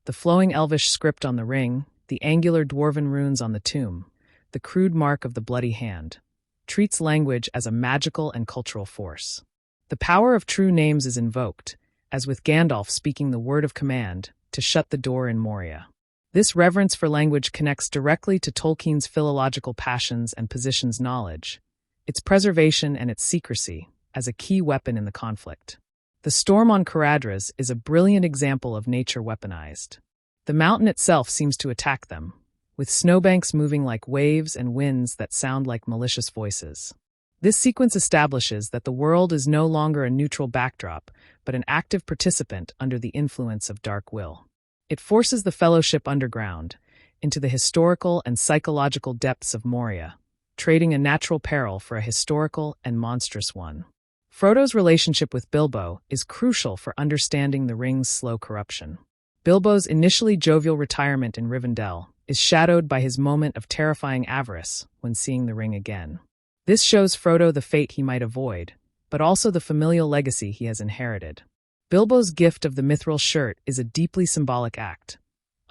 the flowing elvish script on the ring, the angular dwarven runes on the tomb, the crude mark of the bloody hand, treats language as a magical and cultural force. The power of true names is invoked, as with Gandalf speaking the word of command, to shut the door in Moria. This reverence for language connects directly to Tolkien's philological passions and positions knowledge, its preservation and its secrecy, as a key weapon in the conflict. The storm on Caradhras is a brilliant example of nature weaponized. The mountain itself seems to attack them, with snowbanks moving like waves and winds that sound like malicious voices. This sequence establishes that the world is no longer a neutral backdrop, but an active participant under the influence of dark will. It forces the Fellowship underground, into the historical and psychological depths of Moria, trading a natural peril for a historical and monstrous one. Frodo's relationship with Bilbo is crucial for understanding the ring's slow corruption. Bilbo's initially jovial retirement in Rivendell is shadowed by his moment of terrifying avarice when seeing the ring again. This shows Frodo the fate he might avoid, but also the familial legacy he has inherited. Bilbo's gift of the mithril shirt is a deeply symbolic act,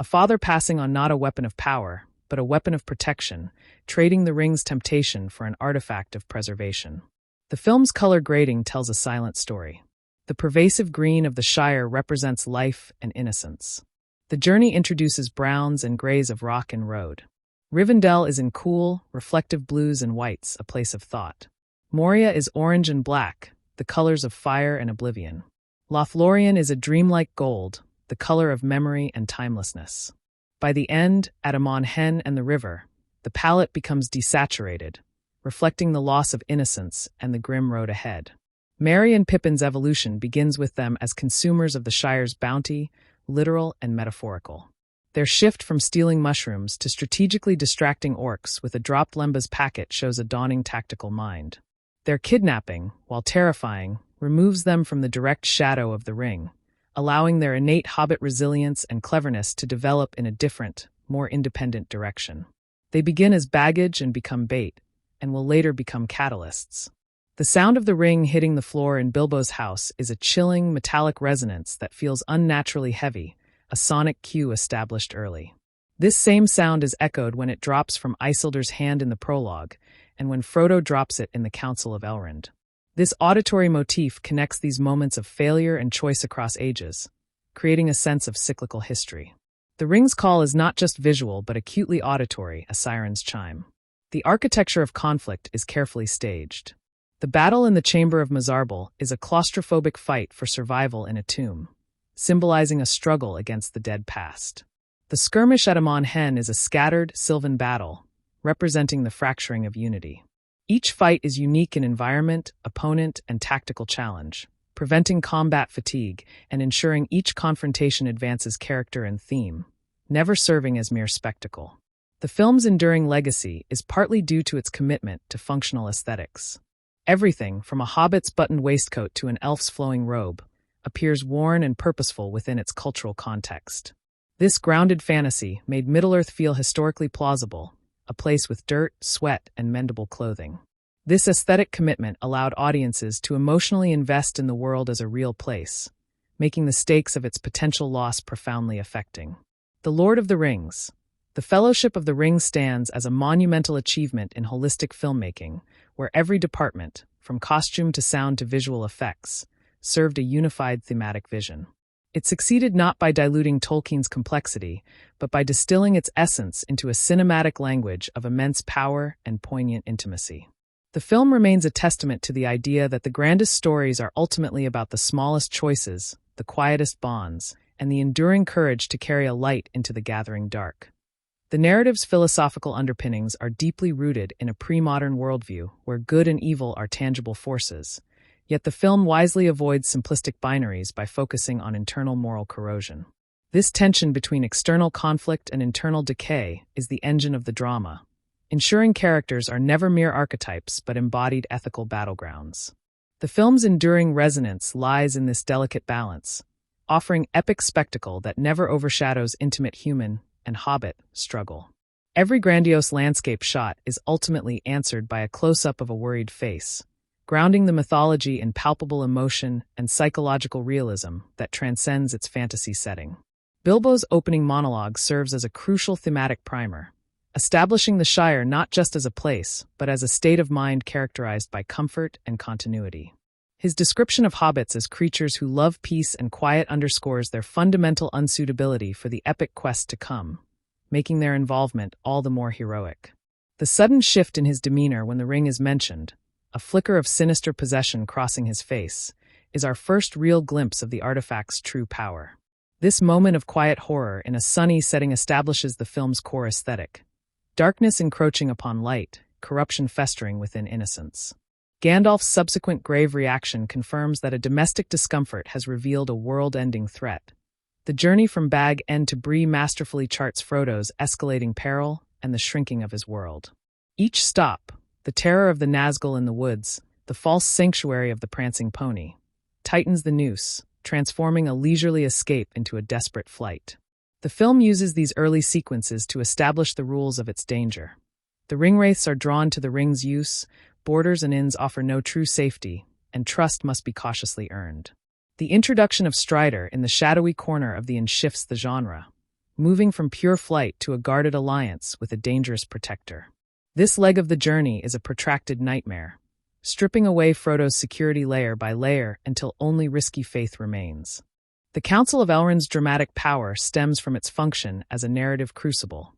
a father passing on not a weapon of power, but a weapon of protection, trading the ring's temptation for an artifact of preservation. The film's color grading tells a silent story. The pervasive green of the Shire represents life and innocence. The journey introduces browns and grays of rock and road. Rivendell is in cool, reflective blues and whites, a place of thought. Moria is orange and black, the colors of fire and oblivion. Lothlorien is a dreamlike gold, the color of memory and timelessness. By the end, at Amon Hen and the river, the palette becomes desaturated, reflecting the loss of innocence and the grim road ahead. Merry and Pippin's evolution begins with them as consumers of the Shire's bounty, literal and metaphorical. Their shift from stealing mushrooms to strategically distracting orcs with a dropped Lemba's packet shows a dawning tactical mind. Their kidnapping, while terrifying, removes them from the direct shadow of the ring, allowing their innate hobbit resilience and cleverness to develop in a different, more independent direction. They begin as baggage and become bait, and will later become catalysts. The sound of the ring hitting the floor in Bilbo's house is a chilling, metallic resonance that feels unnaturally heavy, a sonic cue established early. This same sound is echoed when it drops from Isildur's hand in the prologue, and when Frodo drops it in the Council of Elrond. This auditory motif connects these moments of failure and choice across ages, creating a sense of cyclical history. The ring's call is not just visual but acutely auditory, a siren's chime. The architecture of conflict is carefully staged. The battle in the Chamber of Mizarble is a claustrophobic fight for survival in a tomb, symbolizing a struggle against the dead past. The skirmish at Amon Hen is a scattered, sylvan battle, representing the fracturing of unity. Each fight is unique in environment, opponent, and tactical challenge, preventing combat fatigue and ensuring each confrontation advances character and theme, never serving as mere spectacle. The film's enduring legacy is partly due to its commitment to functional aesthetics. Everything, from a hobbit's buttoned waistcoat to an elf's flowing robe, appears worn and purposeful within its cultural context. This grounded fantasy made Middle-earth feel historically plausible, a place with dirt, sweat, and mendable clothing. This aesthetic commitment allowed audiences to emotionally invest in the world as a real place, making the stakes of its potential loss profoundly affecting. The Lord of the Rings. The Fellowship of the Ring stands as a monumental achievement in holistic filmmaking, where every department, from costume to sound to visual effects, served a unified thematic vision. It succeeded not by diluting Tolkien's complexity, but by distilling its essence into a cinematic language of immense power and poignant intimacy. The film remains a testament to the idea that the grandest stories are ultimately about the smallest choices, the quietest bonds, and the enduring courage to carry a light into the gathering dark. The narrative's philosophical underpinnings are deeply rooted in a pre-modern worldview where good and evil are tangible forces, yet the film wisely avoids simplistic binaries by focusing on internal moral corrosion. This tension between external conflict and internal decay is the engine of the drama, ensuring characters are never mere archetypes but embodied ethical battlegrounds. The film's enduring resonance lies in this delicate balance, offering epic spectacle that never overshadows intimate human and hobbit struggle. Every grandiose landscape shot is ultimately answered by a close-up of a worried face, grounding the mythology in palpable emotion and psychological realism that transcends its fantasy setting. Bilbo's opening monologue serves as a crucial thematic primer, establishing the Shire not just as a place, but as a state of mind characterized by comfort and continuity. His description of hobbits as creatures who love peace and quiet underscores their fundamental unsuitability for the epic quest to come, making their involvement all the more heroic. The sudden shift in his demeanor when the ring is mentioned, a flicker of sinister possession crossing his face, is our first real glimpse of the artifact's true power. This moment of quiet horror in a sunny setting establishes the film's core aesthetic: darkness encroaching upon light, corruption festering within innocence. Gandalf's subsequent grave reaction confirms that a domestic discomfort has revealed a world-ending threat. The journey from Bag End to Bree masterfully charts Frodo's escalating peril and the shrinking of his world. Each stop, the terror of the Nazgul in the woods, the false sanctuary of the prancing pony, tightens the noose, transforming a leisurely escape into a desperate flight. The film uses these early sequences to establish the rules of its danger. The ringwraiths are drawn to the ring's use, borders and inns offer no true safety, and trust must be cautiously earned. The introduction of Strider in the shadowy corner of the inn shifts the genre, moving from pure flight to a guarded alliance with a dangerous protector. This leg of the journey is a protracted nightmare, stripping away Frodo's security layer by layer until only risky faith remains. The Council of Elrond's dramatic power stems from its function as a narrative crucible,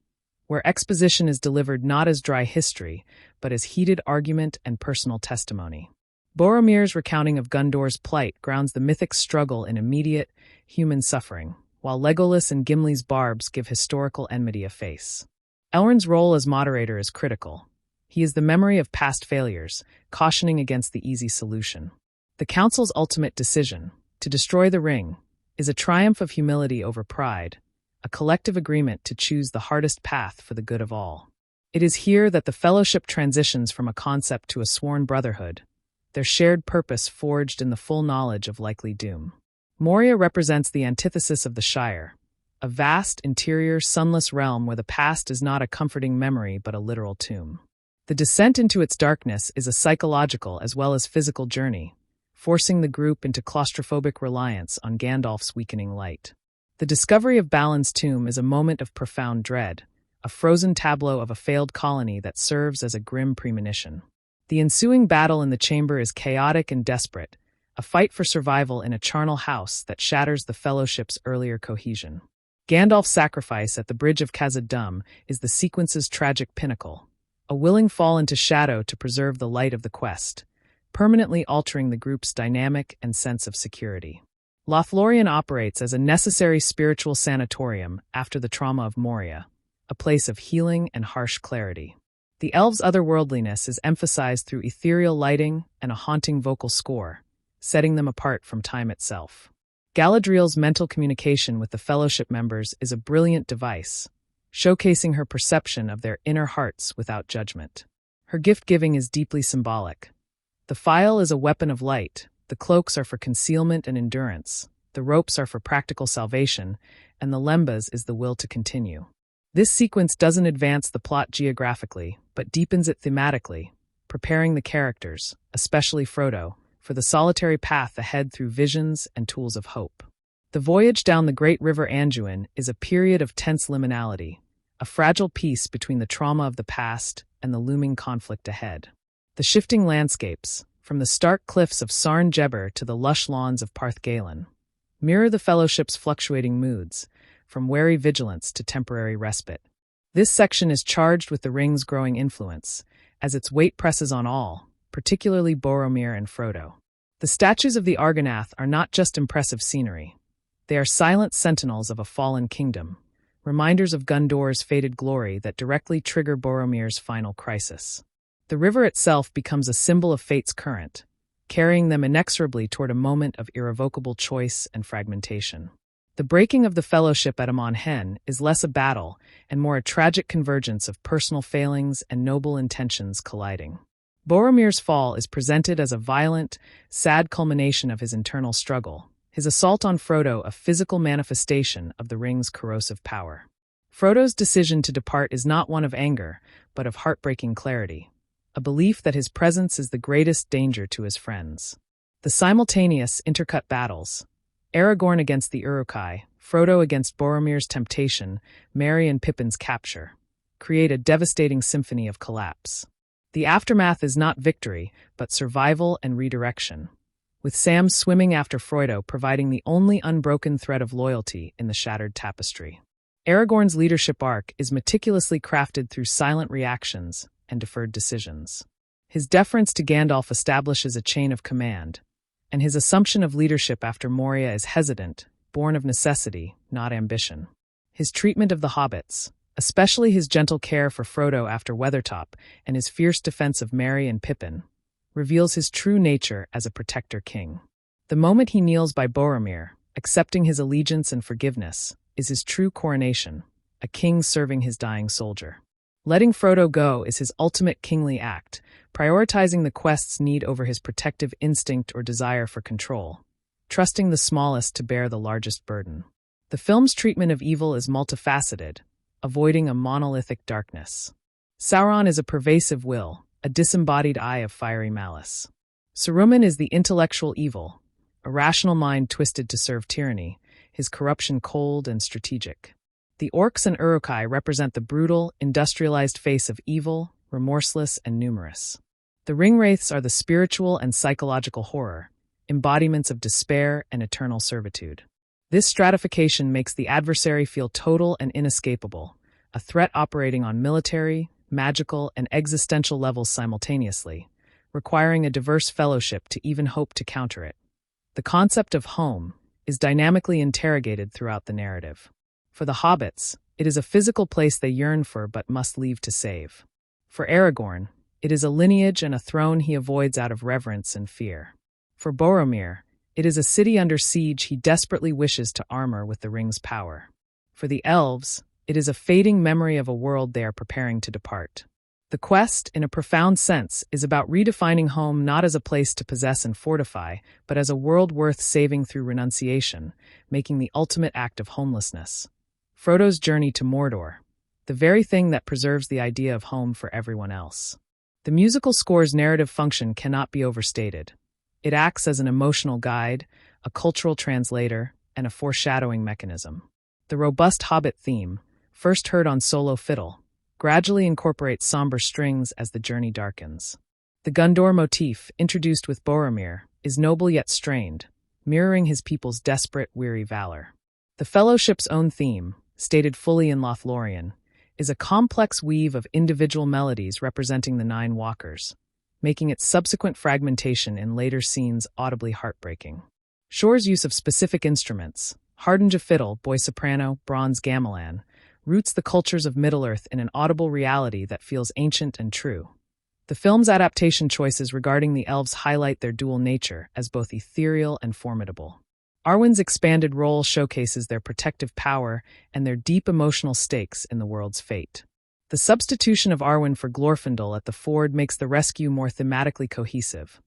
where exposition is delivered not as dry history, but as heated argument and personal testimony. Boromir's recounting of Gundor's plight grounds the mythic struggle in immediate, human suffering, while Legolas and Gimli's barbs give historical enmity a face. Elrond's role as moderator is critical. He is the memory of past failures, cautioning against the easy solution. The Council's ultimate decision, to destroy the ring, is a triumph of humility over pride, a collective agreement to choose the hardest path for the good of all. It is here that the Fellowship transitions from a concept to a sworn brotherhood, their shared purpose forged in the full knowledge of likely doom. Moria represents the antithesis of the Shire, a vast, interior, sunless realm where the past is not a comforting memory but a literal tomb. The descent into its darkness is a psychological as well as physical journey, forcing the group into claustrophobic reliance on Gandalf's weakening light. The discovery of Balin's tomb is a moment of profound dread, a frozen tableau of a failed colony that serves as a grim premonition. The ensuing battle in the chamber is chaotic and desperate, a fight for survival in a charnel house that shatters the Fellowship's earlier cohesion. Gandalf's sacrifice at the Bridge of Khazad-dûm is the sequence's tragic pinnacle, a willing fall into shadow to preserve the light of the quest, permanently altering the group's dynamic and sense of security. Lothlorien operates as a necessary spiritual sanatorium after the trauma of Moria, a place of healing and harsh clarity. The elves' otherworldliness is emphasized through ethereal lighting and a haunting vocal score, setting them apart from time itself. Galadriel's mental communication with the Fellowship members is a brilliant device, showcasing her perception of their inner hearts without judgment. Her gift-giving is deeply symbolic. The phial is a weapon of light, the cloaks are for concealment and endurance, the ropes are for practical salvation, and the lembas is the will to continue. This sequence doesn't advance the plot geographically, but deepens it thematically, preparing the characters, especially Frodo, for the solitary path ahead through visions and tools of hope. The voyage down the great river Anduin is a period of tense liminality, a fragile peace between the trauma of the past and the looming conflict ahead. The shifting landscapes, from the stark cliffs of Sarn Jebber to the lush lawns of Parth Galen, mirror the Fellowship's fluctuating moods, from wary vigilance to temporary respite. This section is charged with the ring's growing influence, as its weight presses on all, particularly Boromir and Frodo. The statues of the Argonath are not just impressive scenery. They are silent sentinels of a fallen kingdom, reminders of Gondor's faded glory that directly trigger Boromir's final crisis. The river itself becomes a symbol of fate's current, carrying them inexorably toward a moment of irrevocable choice and fragmentation. The breaking of the fellowship at Amon Hen is less a battle and more a tragic convergence of personal failings and noble intentions colliding. Boromir's fall is presented as a violent, sad culmination of his internal struggle, his assault on Frodo a physical manifestation of the ring's corrosive power. Frodo's decision to depart is not one of anger, but of heartbreaking clarity, a belief that his presence is the greatest danger to his friends. The simultaneous, intercut battles, Aragorn against the Uruk-hai, Frodo against Boromir's temptation, Merry and Pippin's capture, create a devastating symphony of collapse. The aftermath is not victory, but survival and redirection, with Sam swimming after Frodo providing the only unbroken thread of loyalty in the shattered tapestry. Aragorn's leadership arc is meticulously crafted through silent reactions and deferred decisions. His deference to Gandalf establishes a chain of command, and his assumption of leadership after Moria is hesitant, born of necessity, not ambition. His treatment of the hobbits, especially his gentle care for Frodo after Weathertop and his fierce defense of Merry and Pippin, reveals his true nature as a protector king. The moment he kneels by Boromir, accepting his allegiance and forgiveness, is his true coronation, a king serving his dying soldier. Letting Frodo go is his ultimate kingly act, prioritizing the quest's need over his protective instinct or desire for control, trusting the smallest to bear the largest burden. The film's treatment of evil is multifaceted, avoiding a monolithic darkness. Sauron is a pervasive will, a disembodied eye of fiery malice. Saruman is the intellectual evil, a rational mind twisted to serve tyranny, his corruption cold and strategic. The orcs and Uruk-hai represent the brutal, industrialized face of evil, remorseless and numerous. The ringwraiths are the spiritual and psychological horror, embodiments of despair and eternal servitude. This stratification makes the adversary feel total and inescapable, a threat operating on military, magical, and existential levels simultaneously, requiring a diverse fellowship to even hope to counter it. The concept of home is dynamically interrogated throughout the narrative. For the hobbits, it is a physical place they yearn for but must leave to save. For Aragorn, it is a lineage and a throne he avoids out of reverence and fear. For Boromir, it is a city under siege he desperately wishes to armor with the ring's power. For the elves, it is a fading memory of a world they are preparing to depart. The quest, in a profound sense, is about redefining home not as a place to possess and fortify, but as a world worth saving through renunciation, making the ultimate act of homelessness. Frodo's journey to Mordor, the very thing that preserves the idea of home for everyone else. The musical score's narrative function cannot be overstated. It acts as an emotional guide, a cultural translator, and a foreshadowing mechanism. The robust Hobbit theme, first heard on solo fiddle, gradually incorporates somber strings as the journey darkens. The Gondor motif, introduced with Boromir, is noble yet strained, mirroring his people's desperate, weary valor. The Fellowship's own theme, stated fully in Lothlorien, is a complex weave of individual melodies representing the Nine Walkers, making its subsequent fragmentation in later scenes audibly heartbreaking. Shore's use of specific instruments, Hardinge fiddle, boy soprano, bronze gamelan, roots the cultures of Middle-earth in an audible reality that feels ancient and true. The film's adaptation choices regarding the elves highlight their dual nature as both ethereal and formidable. Arwen's expanded role showcases their protective power and their deep emotional stakes in the world's fate. The substitution of Arwen for Glorfindel at the ford makes the rescue more thematically cohesive,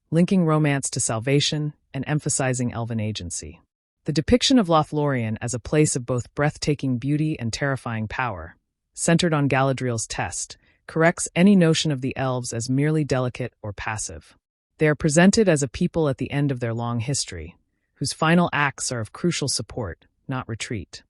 linking romance to salvation and emphasizing elven agency. The depiction of Lothlorien as a place of both breathtaking beauty and terrifying power, centered on Galadriel's test, corrects any notion of the elves as merely delicate or passive. They are presented as a people at the end of their long history, whose final acts are of crucial support, not retreat.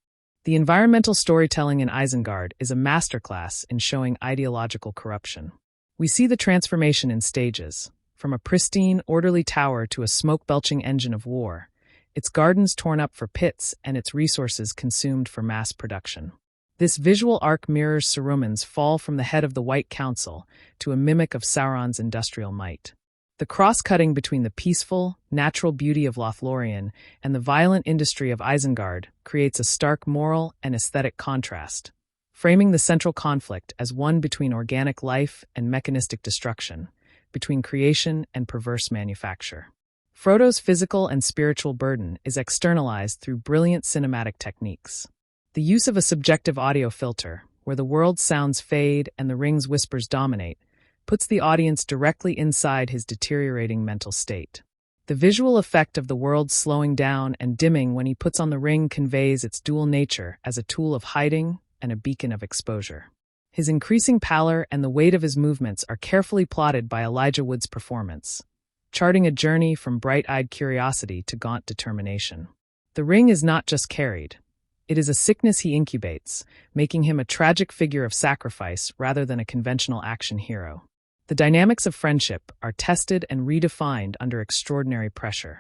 The environmental storytelling in Isengard is a masterclass in showing ideological corruption. We see the transformation in stages, from a pristine, orderly tower to a smoke-belching engine of war, its gardens torn up for pits and its resources consumed for mass production. This visual arc mirrors Saruman's fall from the head of the White Council to a mimic of Sauron's industrial might. The cross-cutting between the peaceful, natural beauty of Lothlorien and the violent industry of Isengard creates a stark moral and aesthetic contrast, framing the central conflict as one between organic life and mechanistic destruction, between creation and perverse manufacture. Frodo's physical and spiritual burden is externalized through brilliant cinematic techniques. The use of a subjective audio filter, where the world's sounds fade and the ring's whispers dominate, puts the audience directly inside his deteriorating mental state. The visual effect of the world slowing down and dimming when he puts on the ring conveys its dual nature as a tool of hiding and a beacon of exposure. His increasing pallor and the weight of his movements are carefully plotted by Elijah Wood's performance, charting a journey from bright-eyed curiosity to gaunt determination. The ring is not just carried. It is a sickness he incubates, making him a tragic figure of sacrifice rather than a conventional action hero. The dynamics of friendship are tested and redefined under extraordinary pressure.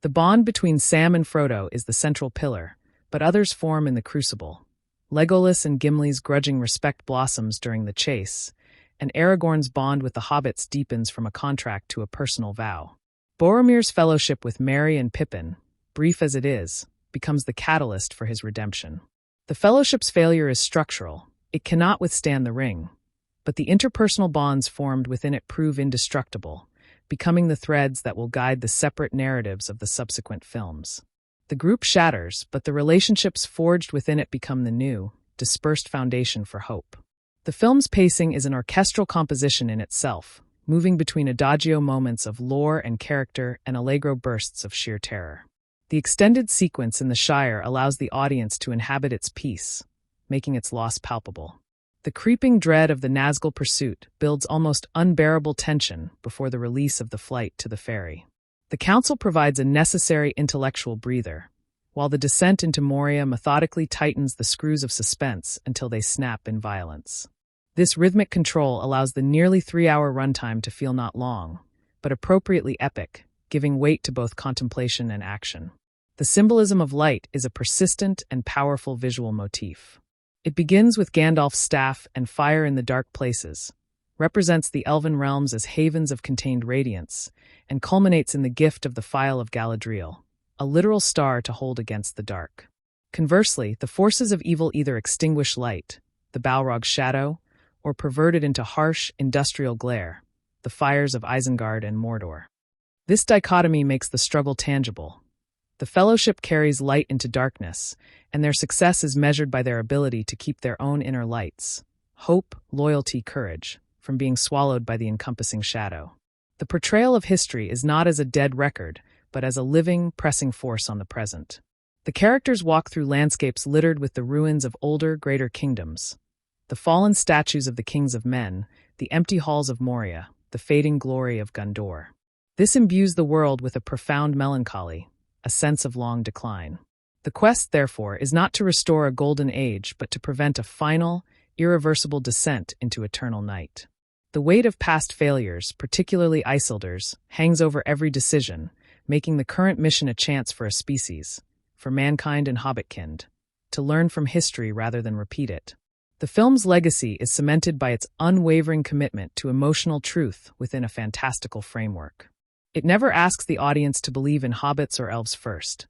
The bond between Sam and Frodo is the central pillar, but others form in the crucible. Legolas and Gimli's grudging respect blossoms during the chase, and Aragorn's bond with the hobbits deepens from a contract to a personal vow. Boromir's fellowship with Merry and Pippin, brief as it is, becomes the catalyst for his redemption. The fellowship's failure is structural. It cannot withstand the ring, but the interpersonal bonds formed within it prove indestructible, becoming the threads that will guide the separate narratives of the subsequent films. The group shatters, but the relationships forged within it become the new, dispersed foundation for hope. The film's pacing is an orchestral composition in itself, moving between adagio moments of lore and character and allegro bursts of sheer terror. The extended sequence in the Shire allows the audience to inhabit its peace, making its loss palpable. The creeping dread of the Nazgul pursuit builds almost unbearable tension before the release of the flight to the ferry. The council provides a necessary intellectual breather, while the descent into Moria methodically tightens the screws of suspense until they snap in violence. This rhythmic control allows the nearly 3-hour runtime to feel not long, but appropriately epic, giving weight to both contemplation and action. The symbolism of light is a persistent and powerful visual motif. It begins with Gandalf's staff and fire in the dark places, represents the elven realms as havens of contained radiance, and culminates in the gift of the Phial of Galadriel, a literal star to hold against the dark. Conversely, the forces of evil either extinguish light, the Balrog's shadow, or pervert it into harsh, industrial glare, the fires of Isengard and Mordor. This dichotomy makes the struggle tangible. The Fellowship carries light into darkness, and their success is measured by their ability to keep their own inner lights, hope, loyalty, courage, from being swallowed by the encompassing shadow. The portrayal of history is not as a dead record, but as a living, pressing force on the present. The characters walk through landscapes littered with the ruins of older, greater kingdoms, the fallen statues of the kings of men, the empty halls of Moria, the fading glory of Gondor. This imbues the world with a profound melancholy, a sense of long decline. The quest, therefore, is not to restore a golden age, but to prevent a final, irreversible descent into eternal night. The weight of past failures, particularly Isildur's, hangs over every decision, making the current mission a chance for a species, for mankind and hobbitkind, to learn from history rather than repeat it. The film's legacy is cemented by its unwavering commitment to emotional truth within a fantastical framework. It never asks the audience to believe in hobbits or elves first.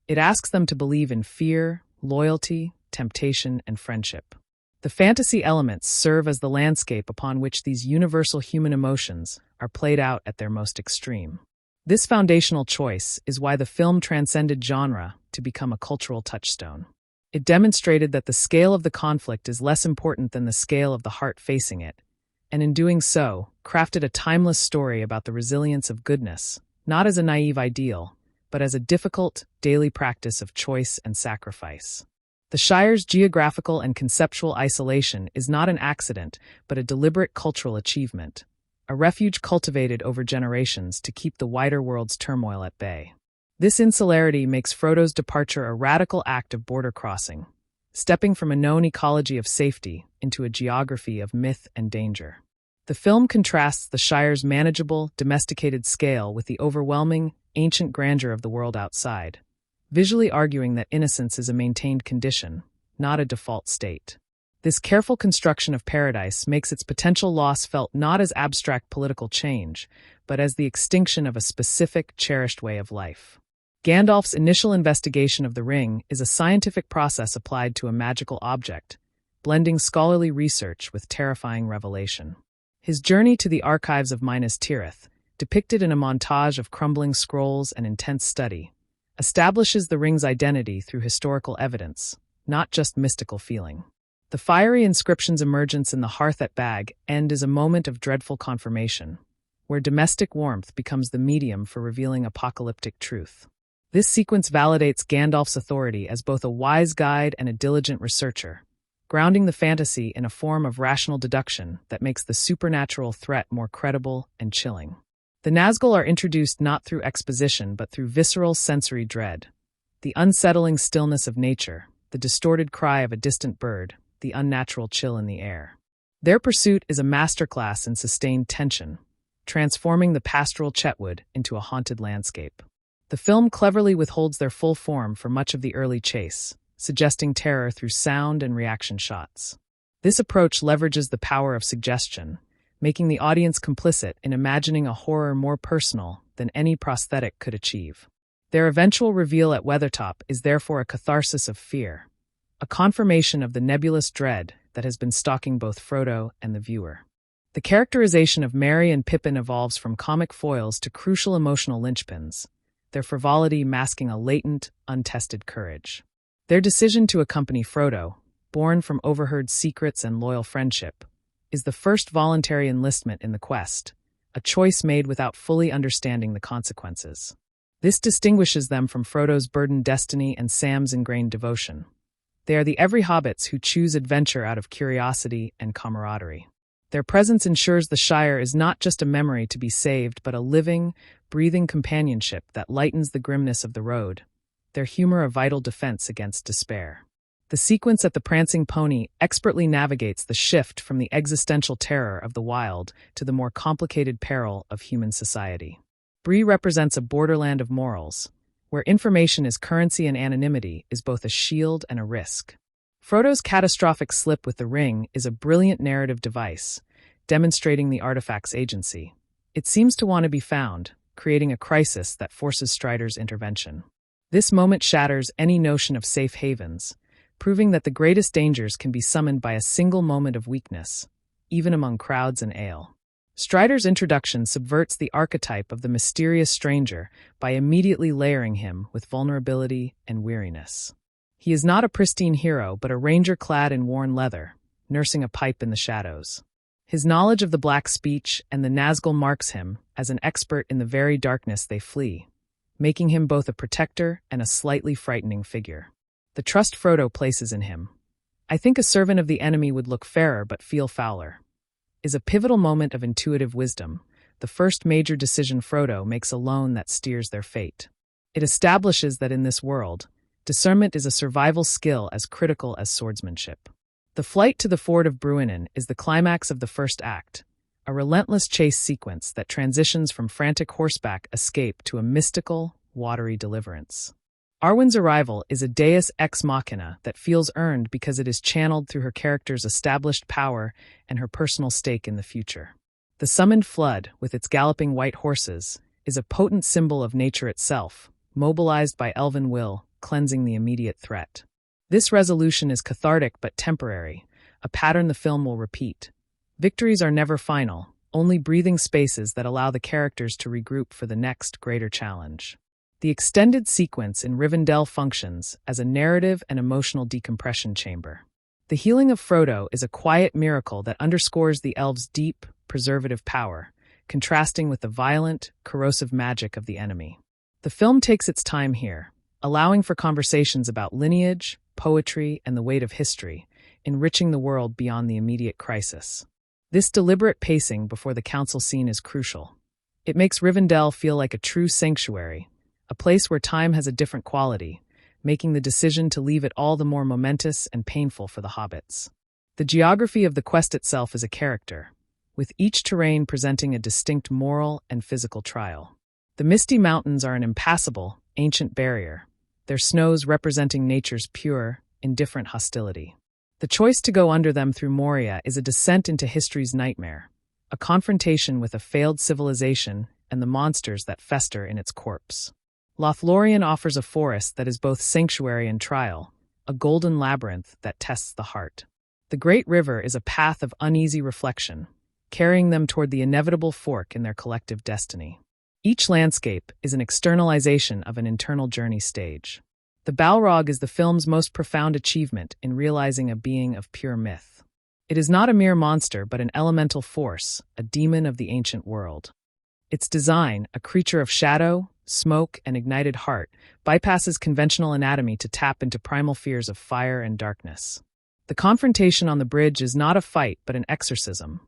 It asks them to believe in fear, loyalty, temptation, and friendship. The fantasy elements serve as the landscape upon which these universal human emotions are played out at their most extreme. This foundational choice is why the film transcended genre to become a cultural touchstone. It demonstrated that the scale of the conflict is less important than the scale of the heart facing it, and in doing so, crafted a timeless story about the resilience of goodness, not as a naive ideal, but as a difficult, daily practice of choice and sacrifice. The Shire's geographical and conceptual isolation is not an accident, but a deliberate cultural achievement, a refuge cultivated over generations to keep the wider world's turmoil at bay. This insularity makes Frodo's departure a radical act of border crossing, stepping from a known ecology of safety into a geography of myth and danger. The film contrasts the Shire's manageable, domesticated scale with the overwhelming, ancient grandeur of the world outside, visually arguing that innocence is a maintained condition, not a default state. This careful construction of paradise makes its potential loss felt not as abstract political change, but as the extinction of a specific, cherished way of life. Gandalf's initial investigation of the ring is a scientific process applied to a magical object, blending scholarly research with terrifying revelation. His journey to the archives of Minas Tirith, depicted in a montage of crumbling scrolls and intense study, establishes the ring's identity through historical evidence, not just mystical feeling. The fiery inscription's emergence in the hearth at Bag End is a moment of dreadful confirmation, where domestic warmth becomes the medium for revealing apocalyptic truth. This sequence validates Gandalf's authority as both a wise guide and a diligent researcher, grounding the fantasy in a form of rational deduction that makes the supernatural threat more credible and chilling. The Nazgul are introduced not through exposition but through visceral sensory dread. The unsettling stillness of nature, the distorted cry of a distant bird, the unnatural chill in the air. Their pursuit is a masterclass in sustained tension, transforming the pastoral Chetwood into a haunted landscape. The film cleverly withholds their full form for much of the early chase, suggesting terror through sound and reaction shots. This approach leverages the power of suggestion, making the audience complicit in imagining a horror more personal than any prosthetic could achieve. Their eventual reveal at Weathertop is therefore a catharsis of fear, a confirmation of the nebulous dread that has been stalking both Frodo and the viewer. The characterization of Merry and Pippin evolves from comic foils to crucial emotional linchpins, their frivolity masking a latent, untested courage. Their decision to accompany Frodo, born from overheard secrets and loyal friendship, is the first voluntary enlistment in the quest, a choice made without fully understanding the consequences. This distinguishes them from Frodo's burdened destiny and Sam's ingrained devotion. They are the every hobbits who choose adventure out of curiosity and camaraderie. Their presence ensures the Shire is not just a memory to be saved, but a living, breathing companionship that lightens the grimness of the road, their humor a vital defense against despair. The sequence at the Prancing Pony expertly navigates the shift from the existential terror of the wild to the more complicated peril of human society. Bree represents a borderland of morals, where information is currency and anonymity is both a shield and a risk. Frodo's catastrophic slip with the ring is a brilliant narrative device, demonstrating the artifact's agency. It seems to want to be found, creating a crisis that forces Strider's intervention. This moment shatters any notion of safe havens, proving that the greatest dangers can be summoned by a single moment of weakness, even among crowds and ale. Strider's introduction subverts the archetype of the mysterious stranger by immediately layering him with vulnerability and weariness. He is not a pristine hero, but a ranger clad in worn leather, nursing a pipe in the shadows. His knowledge of the Black speech and the Nazgul marks him as an expert in the very darkness they flee, making him both a protector and a slightly frightening figure. The trust Frodo places in him, "I think a servant of the enemy would look fairer but feel fouler," is a pivotal moment of intuitive wisdom, the first major decision Frodo makes alone that steers their fate. It establishes that in this world, discernment is a survival skill as critical as swordsmanship. The flight to the ford of Bruinen is the climax of the first act, a relentless chase sequence that transitions from frantic horseback escape to a mystical, watery deliverance. Arwen's arrival is a deus ex machina that feels earned because it is channeled through her character's established power and her personal stake in the future. The summoned flood, with its galloping white horses, is a potent symbol of nature itself, mobilized by elven will, cleansing the immediate threat. This resolution is cathartic but temporary, a pattern the film will repeat. Victories are never final, only breathing spaces that allow the characters to regroup for the next greater challenge. The extended sequence in Rivendell functions as a narrative and emotional decompression chamber. The healing of Frodo is a quiet miracle that underscores the elves' deep, preservative power, contrasting with the violent, corrosive magic of the enemy. The film takes its time here, allowing for conversations about lineage, poetry, and the weight of history, enriching the world beyond the immediate crisis. This deliberate pacing before the council scene is crucial. It makes Rivendell feel like a true sanctuary, a place where time has a different quality, making the decision to leave it all the more momentous and painful for the hobbits. The geography of the quest itself is a character, with each terrain presenting a distinct moral and physical trial. The Misty Mountains are an impassable, ancient barrier, their snows representing nature's pure, indifferent hostility. The choice to go under them through Moria is a descent into history's nightmare, a confrontation with a failed civilization and the monsters that fester in its corpse. Lothlorien offers a forest that is both sanctuary and trial, a golden labyrinth that tests the heart. The Great River is a path of uneasy reflection, carrying them toward the inevitable fork in their collective destiny. Each landscape is an externalization of an internal journey stage. The Balrog is the film's most profound achievement in realizing a being of pure myth. It is not a mere monster but an elemental force, a demon of the ancient world. Its design, a creature of shadow, smoke, and ignited heart, bypasses conventional anatomy to tap into primal fears of fire and darkness. The confrontation on the bridge is not a fight but an exorcism,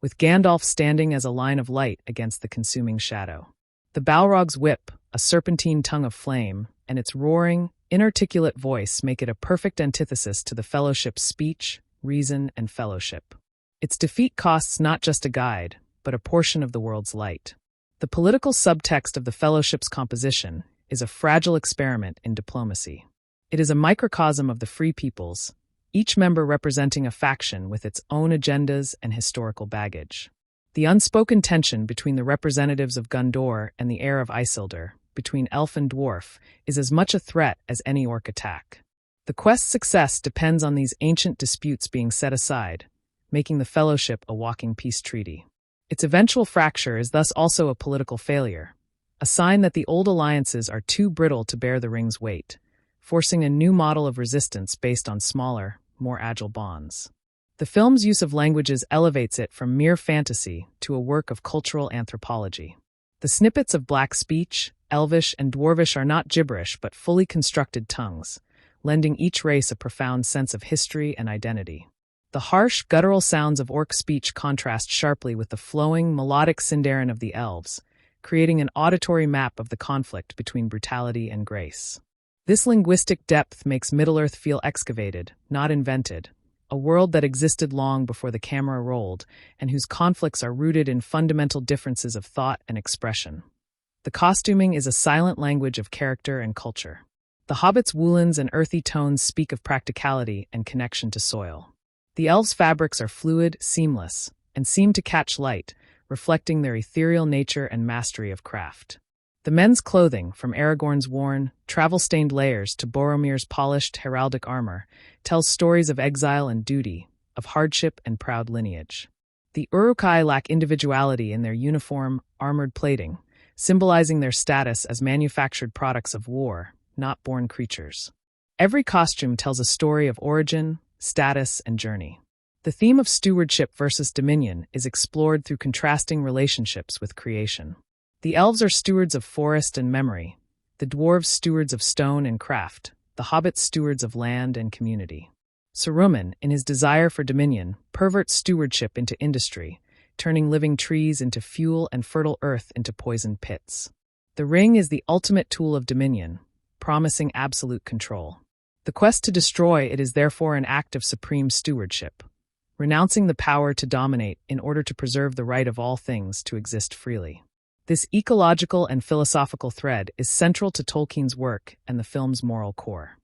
with Gandalf standing as a line of light against the consuming shadow. The Balrog's whip, a serpentine tongue of flame, and its roaring, inarticulate voice make it a perfect antithesis to the Fellowship's speech, reason, and fellowship. Its defeat costs not just a guide, but a portion of the world's light. The political subtext of the Fellowship's composition is a fragile experiment in diplomacy. It is a microcosm of the Free Peoples, each member representing a faction with its own agendas and historical baggage. The unspoken tension between the representatives of Gondor and the heir of Isildur, between elf and dwarf, is as much a threat as any orc attack. The quest's success depends on these ancient disputes being set aside, making the Fellowship a walking peace treaty. Its eventual fracture is thus also a political failure, a sign that the old alliances are too brittle to bear the ring's weight, forcing a new model of resistance based on smaller, more agile bonds. The film's use of languages elevates it from mere fantasy to a work of cultural anthropology. The snippets of Black speech, Elvish, and Dwarvish are not gibberish but fully constructed tongues, lending each race a profound sense of history and identity. The harsh, guttural sounds of Orc speech contrast sharply with the flowing, melodic Sindarin of the Elves, creating an auditory map of the conflict between brutality and grace. This linguistic depth makes Middle-earth feel excavated, not invented, a world that existed long before the camera rolled and whose conflicts are rooted in fundamental differences of thought and expression. The costuming is a silent language of character and culture. The Hobbit's woolens and earthy tones speak of practicality and connection to soil. The elves' fabrics are fluid, seamless, and seem to catch light, reflecting their ethereal nature and mastery of craft. The men's clothing, from Aragorn's worn, travel-stained layers to Boromir's polished heraldic armor, tells stories of exile and duty, of hardship and proud lineage. The Uruk-hai lack individuality in their uniform, armored plating, symbolizing their status as manufactured products of war, not born creatures. Every costume tells a story of origin, status, and journey. The theme of stewardship versus dominion is explored through contrasting relationships with creation. The elves are stewards of forest and memory, the dwarves stewards of stone and craft, the hobbits stewards of land and community. Saruman, in his desire for dominion, perverts stewardship into industry, turning living trees into fuel and fertile earth into poisoned pits. The ring is the ultimate tool of dominion, promising absolute control. The quest to destroy it is therefore an act of supreme stewardship, renouncing the power to dominate in order to preserve the right of all things to exist freely. This ecological and philosophical thread is central to Tolkien's work and the film's moral core.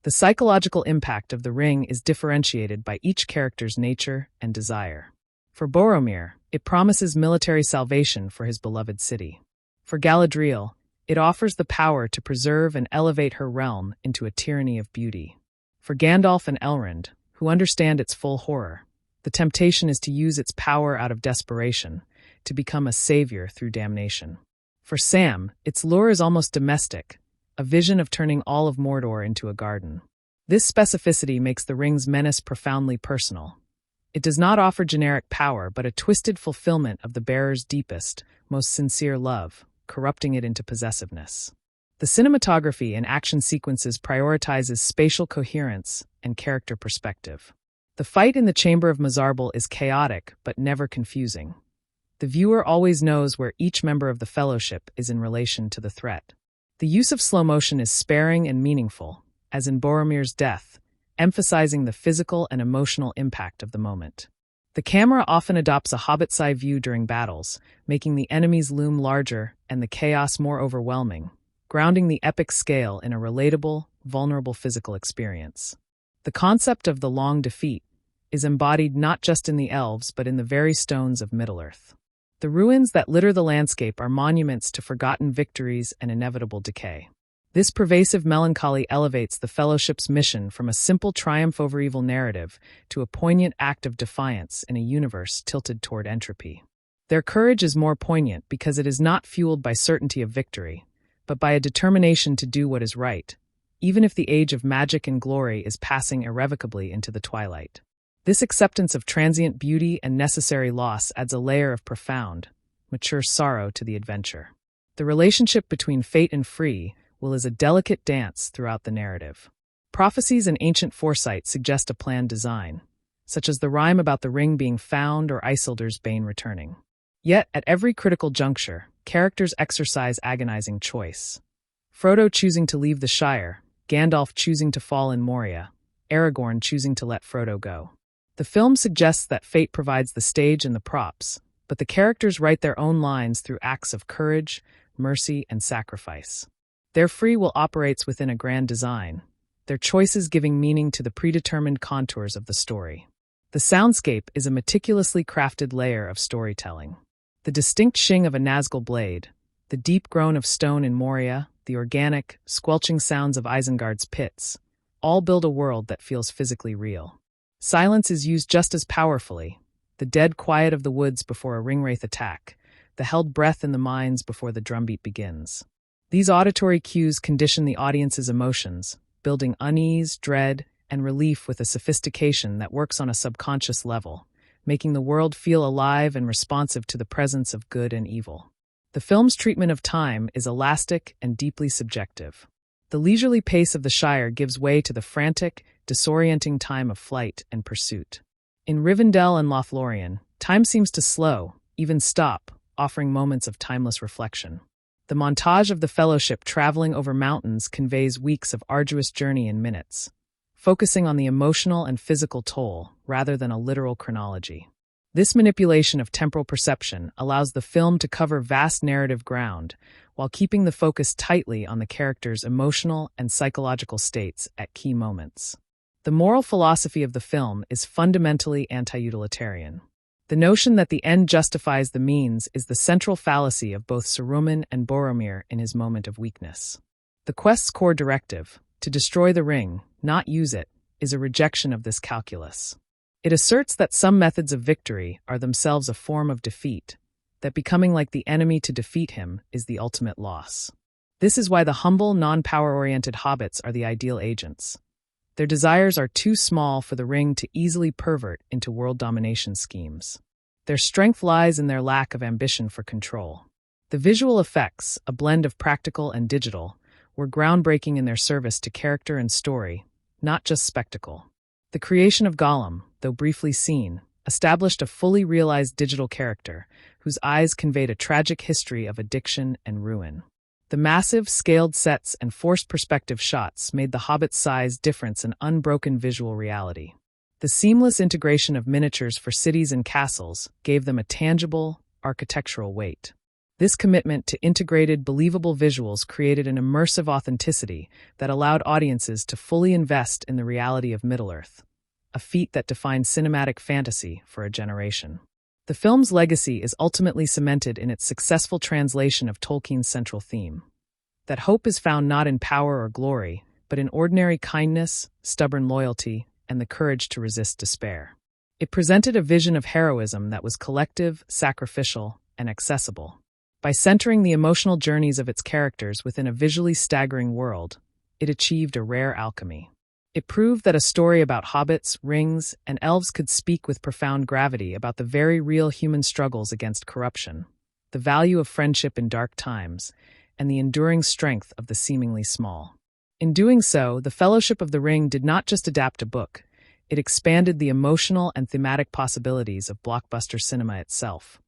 The psychological impact of the ring is differentiated by each character's nature and desire. For Boromir, it promises military salvation for his beloved city. For Galadriel, it offers the power to preserve and elevate her realm into a tyranny of beauty. For Gandalf and Elrond, who understand its full horror, the temptation is to use its power out of desperation, to become a savior through damnation. For Sam, its lure is almost domestic, a vision of turning all of Mordor into a garden. This specificity makes the ring's menace profoundly personal. It does not offer generic power, but a twisted fulfillment of the bearer's deepest, most sincere love, corrupting it into possessiveness. The cinematography and action sequences prioritizes spatial coherence and character perspective. The fight in the Chamber of Mizarble is chaotic, but never confusing. The viewer always knows where each member of the Fellowship is in relation to the threat. The use of slow motion is sparing and meaningful, as in Boromir's death, emphasizing the physical and emotional impact of the moment. The camera often adopts a hobbit's eye view during battles, making the enemies loom larger and the chaos more overwhelming, grounding the epic scale in a relatable, vulnerable physical experience. The The concept of the long defeat is embodied not just in the elves but in the very stones of Middle-earth. The ruins that litter the landscape are monuments to forgotten victories and inevitable decay. This pervasive melancholy elevates the Fellowship's mission from a simple triumph over evil narrative to a poignant act of defiance in a universe tilted toward entropy. Their courage is more poignant because it is not fueled by certainty of victory, but by a determination to do what is right, even if the age of magic and glory is passing irrevocably into the twilight. This acceptance of transient beauty and necessary loss adds a layer of profound, mature sorrow to the adventure. The relationship between fate and free will is a delicate dance throughout the narrative. Prophecies and ancient foresight suggest a planned design, such as the rhyme about the ring being found or Isildur's bane returning. Yet, at every critical juncture, characters exercise agonizing choice. Frodo choosing to leave the Shire, Gandalf choosing to fall in Moria, Aragorn choosing to let Frodo go. The film suggests that fate provides the stage and the props, but the characters write their own lines through acts of courage, mercy, and sacrifice. Their free will operates within a grand design, their choices giving meaning to the predetermined contours of the story. The soundscape is a meticulously crafted layer of storytelling. The distinct shing of a Nazgul blade, the deep groan of stone in Moria, the organic, squelching sounds of Isengard's pits, all build a world that feels physically real. Silence is used just as powerfully, the dead quiet of the woods before a ringwraith attack, the held breath in the mines before the drumbeat begins. These auditory cues condition the audience's emotions, building unease, dread, and relief with a sophistication that works on a subconscious level, making the world feel alive and responsive to the presence of good and evil. The film's treatment of time is elastic and deeply subjective. The leisurely pace of the Shire gives way to the frantic, disorienting time of flight and pursuit. In Rivendell and Lothlorien, time seems to slow, even stop, offering moments of timeless reflection. The montage of the Fellowship traveling over mountains conveys weeks of arduous journey in minutes, focusing on the emotional and physical toll rather than a literal chronology. This manipulation of temporal perception allows the film to cover vast narrative ground while keeping the focus tightly on the characters' emotional and psychological states at key moments. The moral philosophy of the film is fundamentally anti-utilitarian. The notion that the end justifies the means is the central fallacy of both Saruman and Boromir in his moment of weakness. The quest's core directive, to destroy the ring, not use it, is a rejection of this calculus. It asserts that some methods of victory are themselves a form of defeat, that becoming like the enemy to defeat him is the ultimate loss. This is why the humble, non-power-oriented hobbits are the ideal agents. Their desires are too small for the ring to easily pervert into world domination schemes. Their strength lies in their lack of ambition for control. The visual effects, a blend of practical and digital, were groundbreaking in their service to character and story, not just spectacle. The creation of Gollum, though briefly seen, established a fully realized digital character whose eyes conveyed a tragic history of addiction and ruin. The massive, scaled sets and forced perspective shots made the Hobbit's size difference an unbroken visual reality. The seamless integration of miniatures for cities and castles gave them a tangible, architectural weight. This commitment to integrated, believable visuals created an immersive authenticity that allowed audiences to fully invest in the reality of Middle-earth, a feat that defined cinematic fantasy for a generation. The film's legacy is ultimately cemented in its successful translation of Tolkien's central theme, that hope is found not in power or glory, but in ordinary kindness, stubborn loyalty, and the courage to resist despair. It presented a vision of heroism that was collective, sacrificial, and accessible. By centering the emotional journeys of its characters within a visually staggering world, it achieved a rare alchemy. It proved that a story about hobbits, rings, and elves could speak with profound gravity about the very real human struggles against corruption, the value of friendship in dark times, and the enduring strength of the seemingly small. In doing so, The Fellowship of the Ring did not just adapt a book, it expanded the emotional and thematic possibilities of blockbuster cinema itself.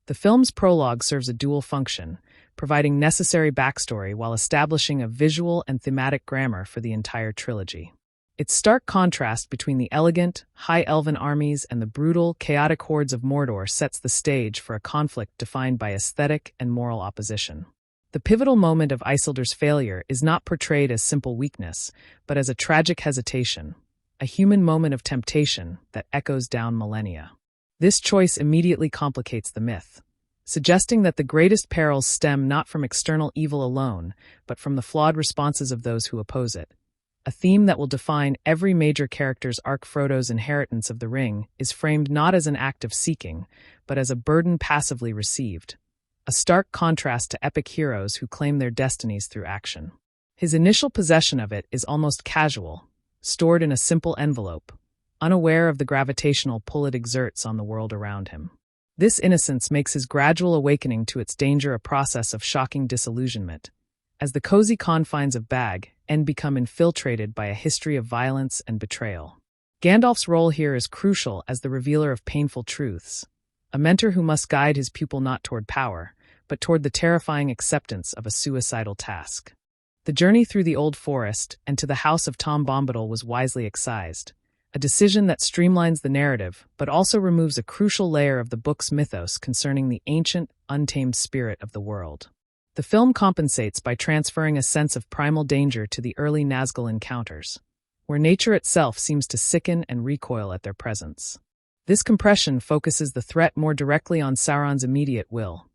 The film's prologue serves a dual function, providing necessary backstory while establishing a visual and thematic grammar for the entire trilogy. Its stark contrast between the elegant, high elven armies and the brutal, chaotic hordes of Mordor sets the stage for a conflict defined by aesthetic and moral opposition. The pivotal moment of Isildur's failure is not portrayed as simple weakness, but as a tragic hesitation, a human moment of temptation that echoes down millennia. This choice immediately complicates the myth, suggesting that the greatest perils stem not from external evil alone, but from the flawed responses of those who oppose it. A theme that will define every major character's arc. Frodo's inheritance of the ring is framed not as an act of seeking, but as a burden passively received, a stark contrast to epic heroes who claim their destinies through action. His initial possession of it is almost casual, stored in a simple envelope, unaware of the gravitational pull it exerts on the world around him. This innocence makes his gradual awakening to its danger a process of shocking disillusionment, as the cozy confines of Bag End become infiltrated by a history of violence and betrayal. Gandalf's role here is crucial as the revealer of painful truths, a mentor who must guide his pupil not toward power, but toward the terrifying acceptance of a suicidal task. The journey through the Old Forest and to the house of Tom Bombadil was wisely excised, a decision that streamlines the narrative but also removes a crucial layer of the book's mythos concerning the ancient, untamed spirit of the world. The film compensates by transferring a sense of primal danger to the early Nazgul encounters, where nature itself seems to sicken and recoil at their presence. This compression focuses the threat more directly on Sauron's immediate will,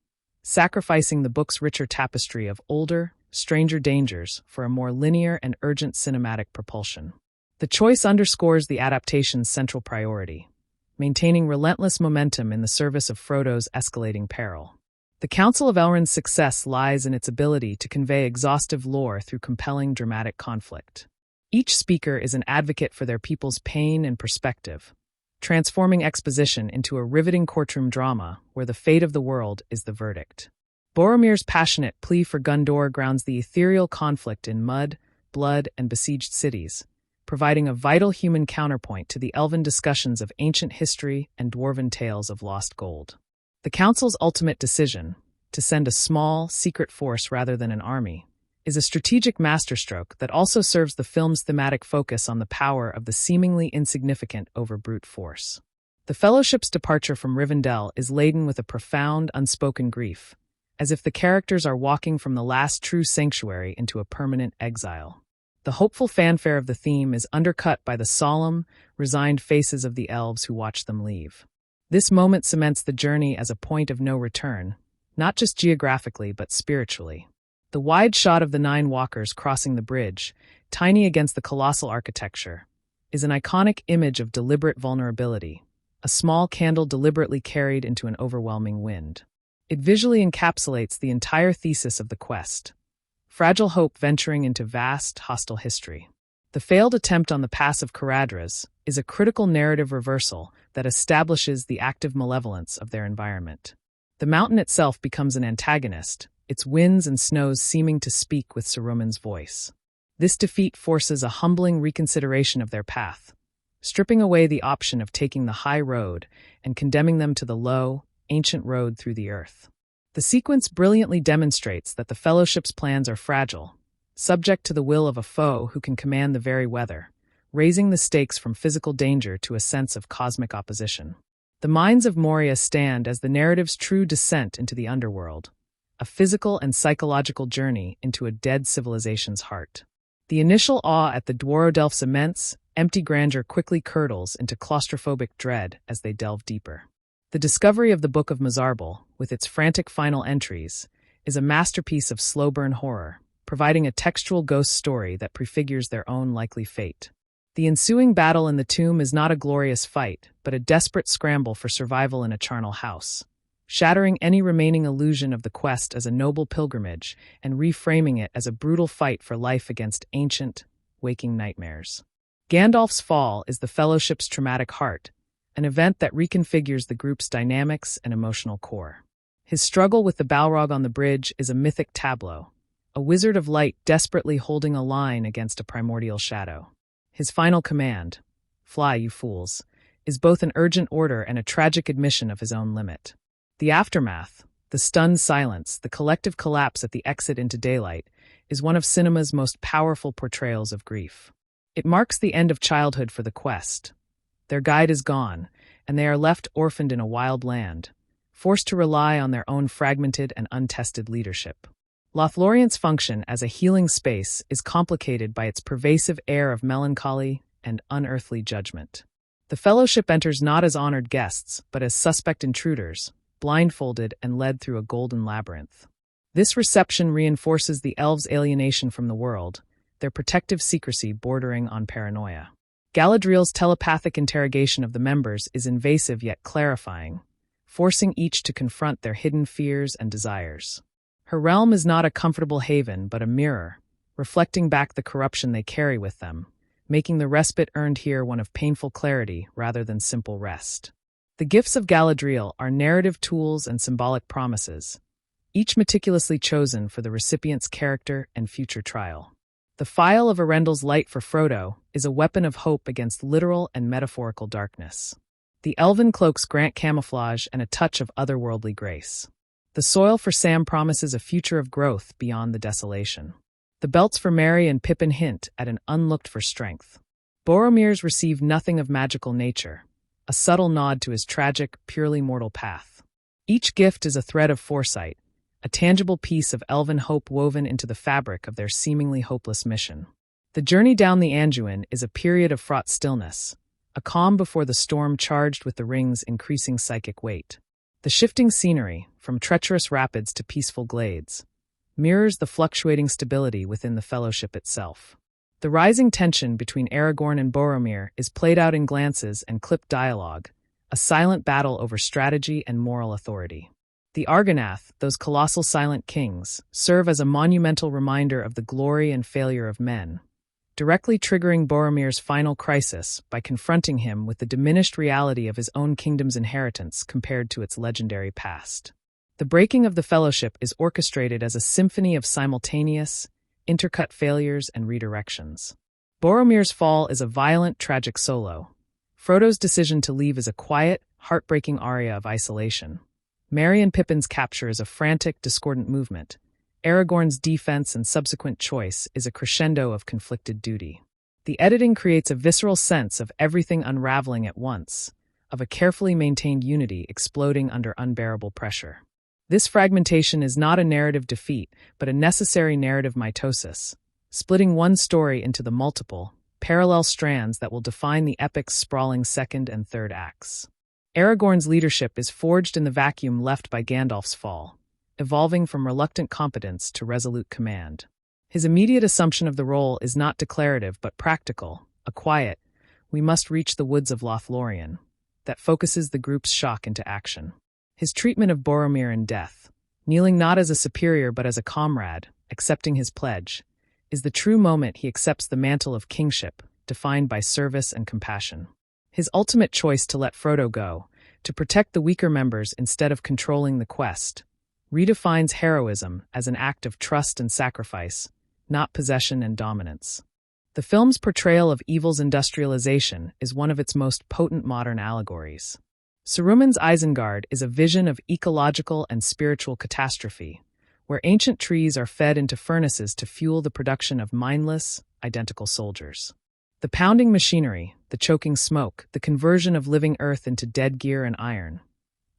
sacrificing the book's richer tapestry of older, stranger dangers for a more linear and urgent cinematic propulsion. The choice underscores the adaptation's central priority, maintaining relentless momentum in the service of Frodo's escalating peril. The Council of Elrond's success lies in its ability to convey exhaustive lore through compelling dramatic conflict. Each speaker is an advocate for their people's pain and perspective, transforming exposition into a riveting courtroom drama where the fate of the world is the verdict. Boromir's passionate plea for Gondor grounds the ethereal conflict in mud, blood, and besieged cities, providing a vital human counterpoint to the elven discussions of ancient history and dwarven tales of lost gold. The Council's ultimate decision, to send a small, secret force rather than an army, is a strategic masterstroke that also serves the film's thematic focus on the power of the seemingly insignificant over brute force. The Fellowship's departure from Rivendell is laden with a profound, unspoken grief, as if the characters are walking from the last true sanctuary into a permanent exile. The hopeful fanfare of the theme is undercut by the solemn, resigned faces of the elves who watch them leave. This moment cements the journey as a point of no return, not just geographically but spiritually. The wide shot of the 9 walkers crossing the bridge, tiny against the colossal architecture, is an iconic image of deliberate vulnerability, a small candle deliberately carried into an overwhelming wind. It visually encapsulates the entire thesis of the quest, fragile hope venturing into vast, hostile history. The failed attempt on the pass of Caradhras is a critical narrative reversal that establishes the active malevolence of their environment. The mountain itself becomes an antagonist, its winds and snows seeming to speak with Saruman's voice. This defeat forces a humbling reconsideration of their path, stripping away the option of taking the high road and condemning them to the low, ancient road through the earth. The sequence brilliantly demonstrates that the Fellowship's plans are fragile, subject to the will of a foe who can command the very weather, raising the stakes from physical danger to a sense of cosmic opposition. The Mines of Moria stand as the narrative's true descent into the underworld, a physical and psychological journey into a dead civilization's heart. The initial awe at the Dwarrowdelf's immense, empty grandeur quickly curdles into claustrophobic dread as they delve deeper. The discovery of the Book of Mizarble, with its frantic final entries, is a masterpiece of slow-burn horror, providing a textual ghost story that prefigures their own likely fate. The ensuing battle in the tomb is not a glorious fight, but a desperate scramble for survival in a charnel house, shattering any remaining illusion of the quest as a noble pilgrimage and reframing it as a brutal fight for life against ancient, waking nightmares. Gandalf's fall is the Fellowship's traumatic heart, an event that reconfigures the group's dynamics and emotional core. His struggle with the Balrog on the bridge is a mythic tableau, a wizard of light desperately holding a line against a primordial shadow. His final command, "Fly, you fools," is both an urgent order and a tragic admission of his own limit. The aftermath, the stunned silence, the collective collapse at the exit into daylight, is one of cinema's most powerful portrayals of grief. It marks the end of childhood for the quest. Their guide is gone, and they are left orphaned in a wild land, forced to rely on their own fragmented and untested leadership. Lothlorient's function as a healing space is complicated by its pervasive air of melancholy, and unearthly judgment. The Fellowship enters not as honored guests, but as suspect intruders, blindfolded and led through a golden labyrinth. This reception reinforces the elves' alienation from the world, their protective secrecy bordering on paranoia. Galadriel's telepathic interrogation of the members is invasive yet clarifying, forcing each to confront their hidden fears and desires. Her realm is not a comfortable haven but a mirror, reflecting back the corruption they carry with them, making the respite earned here one of painful clarity rather than simple rest. The gifts of Galadriel are narrative tools and symbolic promises, each meticulously chosen for the recipient's character and future trial. The Phial of Arundel's light for Frodo is a weapon of hope against literal and metaphorical darkness. The elven cloaks grant camouflage and a touch of otherworldly grace. The soil for Sam promises a future of growth beyond the desolation. The belts for Merry and Pippin hint at an unlooked-for strength. Boromir's receive nothing of magical nature, a subtle nod to his tragic, purely mortal path. Each gift is a thread of foresight, a tangible piece of elven hope woven into the fabric of their seemingly hopeless mission. The journey down the Anduin is a period of fraught stillness, a calm before the storm charged with the ring's increasing psychic weight. The shifting scenery, from treacherous rapids to peaceful glades, mirrors the fluctuating stability within the Fellowship itself. The rising tension between Aragorn and Boromir is played out in glances and clipped dialogue, a silent battle over strategy and moral authority. The Argonath, those colossal silent kings, serve as a monumental reminder of the glory and failure of men, directly triggering Boromir's final crisis by confronting him with the diminished reality of his own kingdom's inheritance compared to its legendary past. The breaking of the Fellowship is orchestrated as a symphony of simultaneous, intercut failures and redirections. Boromir's fall is a violent, tragic solo. Frodo's decision to leave is a quiet, heartbreaking aria of isolation. Merry and Pippin's capture is a frantic, discordant movement. Aragorn's defense and subsequent choice is a crescendo of conflicted duty. The editing creates a visceral sense of everything unraveling at once, of a carefully maintained unity exploding under unbearable pressure. This fragmentation is not a narrative defeat, but a necessary narrative mitosis, splitting one story into the multiple, parallel strands that will define the epic's sprawling second and third acts. Aragorn's leadership is forged in the vacuum left by Gandalf's fall, evolving from reluctant competence to resolute command. His immediate assumption of the role is not declarative but practical, a quiet, "we must reach the woods of Lothlorien," that focuses the group's shock into action. His treatment of Boromir in death, kneeling not as a superior but as a comrade, accepting his pledge, is the true moment he accepts the mantle of kingship, defined by service and compassion. His ultimate choice to let Frodo go, to protect the weaker members instead of controlling the quest, redefines heroism as an act of trust and sacrifice, not possession and dominance. The film's portrayal of evil's industrialization is one of its most potent modern allegories. Saruman's Isengard is a vision of ecological and spiritual catastrophe, where ancient trees are fed into furnaces to fuel the production of mindless, identical soldiers. The pounding machinery, the choking smoke, the conversion of living earth into dead gear and iron,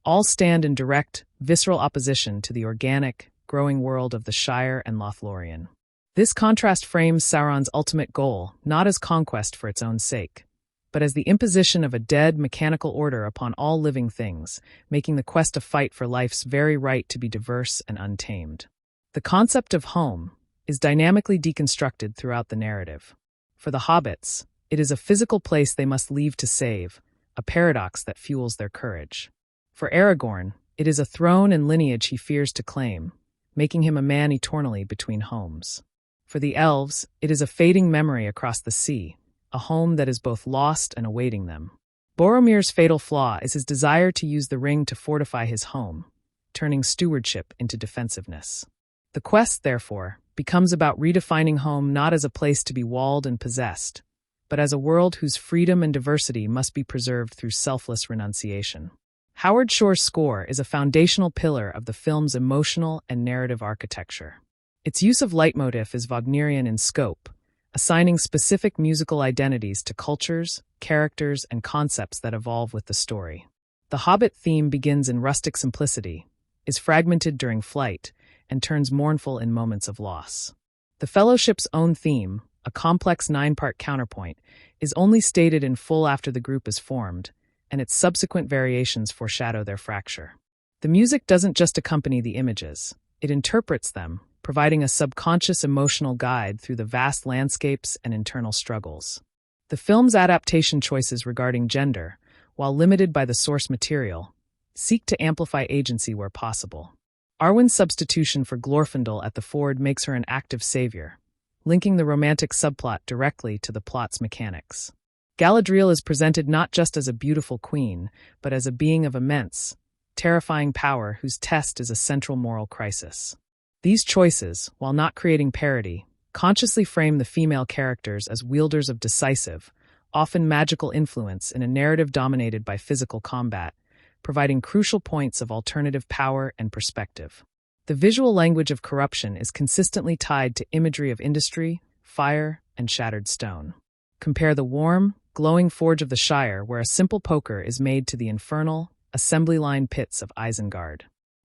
all stand in direct, visceral opposition to the organic, growing world of the Shire and Lothlorien. This contrast frames Sauron's ultimate goal not as conquest for its own sake, but as the imposition of a dead, mechanical order upon all living things, making the quest a fight for life's very right to be diverse and untamed. The concept of home is dynamically deconstructed throughout the narrative. For the hobbits, it is a physical place they must leave to save, a paradox that fuels their courage. For Aragorn, it is a throne and lineage he fears to claim, making him a man eternally between homes. For the elves, it is a fading memory across the sea, a home that is both lost and awaiting them. Boromir's fatal flaw is his desire to use the ring to fortify his home, turning stewardship into defensiveness. The quest, therefore, becomes about redefining home not as a place to be walled and possessed, but as a world whose freedom and diversity must be preserved through selfless renunciation. Howard Shore's score is a foundational pillar of the film's emotional and narrative architecture. Its use of leitmotif is Wagnerian in scope, assigning specific musical identities to cultures, characters, and concepts that evolve with the story. The Hobbit theme begins in rustic simplicity, is fragmented during flight, and turns mournful in moments of loss. The Fellowship's own theme, a complex 9-part counterpoint, is only stated in full after the group is formed, and its subsequent variations foreshadow their fracture. The music doesn't just accompany the images, it interprets them, providing a subconscious emotional guide through the vast landscapes and internal struggles. The film's adaptation choices regarding gender, while limited by the source material, seek to amplify agency where possible. Arwen's substitution for Glorfindel at the ford makes her an active savior, linking the romantic subplot directly to the plot's mechanics. Galadriel is presented not just as a beautiful queen, but as a being of immense, terrifying power whose test is a central moral crisis. These choices, while not creating parody, consciously frame the female characters as wielders of decisive, often magical influence in a narrative dominated by physical combat, providing crucial points of alternative power and perspective. The visual language of corruption is consistently tied to imagery of industry, fire, and shattered stone. Compare the warm, glowing forge of the Shire, where a simple poker is made to the infernal, assembly-line pits of Isengard.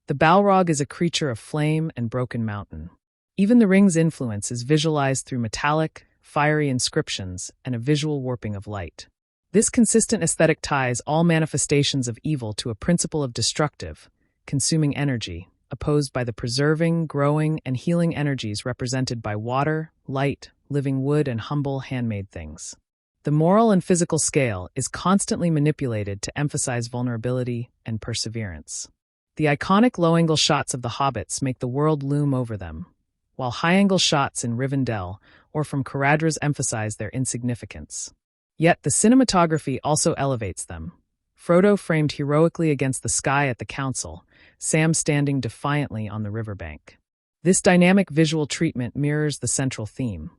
The Balrog is a creature of flame and broken mountain. Even the ring's influence is visualized through metallic, fiery inscriptions and a visual warping of light. This consistent aesthetic ties all manifestations of evil to a principle of destructive, consuming energy, opposed by the preserving, growing, and healing energies represented by water, light, living wood, and humble handmade things. The moral and physical scale is constantly manipulated to emphasize vulnerability and perseverance. The iconic low-angle shots of the hobbits make the world loom over them, while high-angle shots in Rivendell or from Caradra's emphasize their insignificance. Yet the cinematography also elevates them. Frodo framed heroically against the sky at the council, Sam standing defiantly on the riverbank. This dynamic visual treatment mirrors the central theme: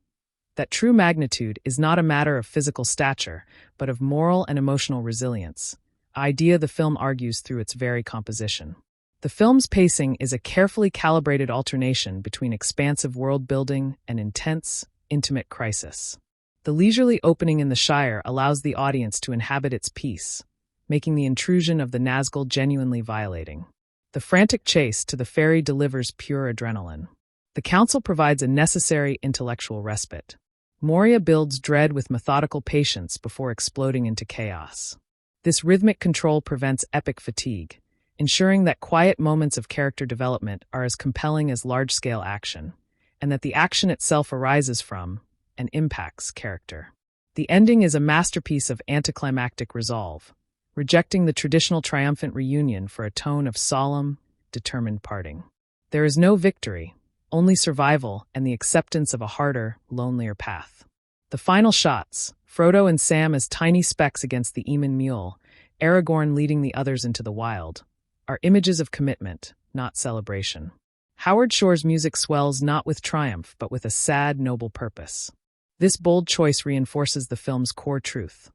that true magnitude is not a matter of physical stature, but of moral and emotional resilience, an idea the film argues through its very composition. The film's pacing is a carefully calibrated alternation between expansive world-building and intense, intimate crisis. The leisurely opening in the Shire allows the audience to inhabit its peace, making the intrusion of the Nazgul genuinely violating. The frantic chase to the ferry delivers pure adrenaline. The council provides a necessary intellectual respite. Moria builds dread with methodical patience before exploding into chaos. This rhythmic control prevents epic fatigue, ensuring that quiet moments of character development are as compelling as large-scale action, and that the action itself arises from and impacts character. The ending is a masterpiece of anticlimactic resolve, rejecting the traditional triumphant reunion for a tone of solemn, determined parting. There is no victory, only survival and the acceptance of a harder, lonelier path. The final shots, Frodo and Sam as tiny specks against the Eamon mule, Aragorn leading the others into the wild, are images of commitment, not celebration. Howard Shore's music swells not with triumph, but with a sad, noble purpose. This bold choice reinforces the film's core truth.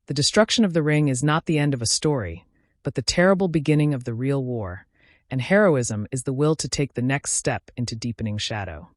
The destruction of the ring is not the end of a story, but the terrible beginning of the real war, and heroism is the will to take the next step into deepening shadow.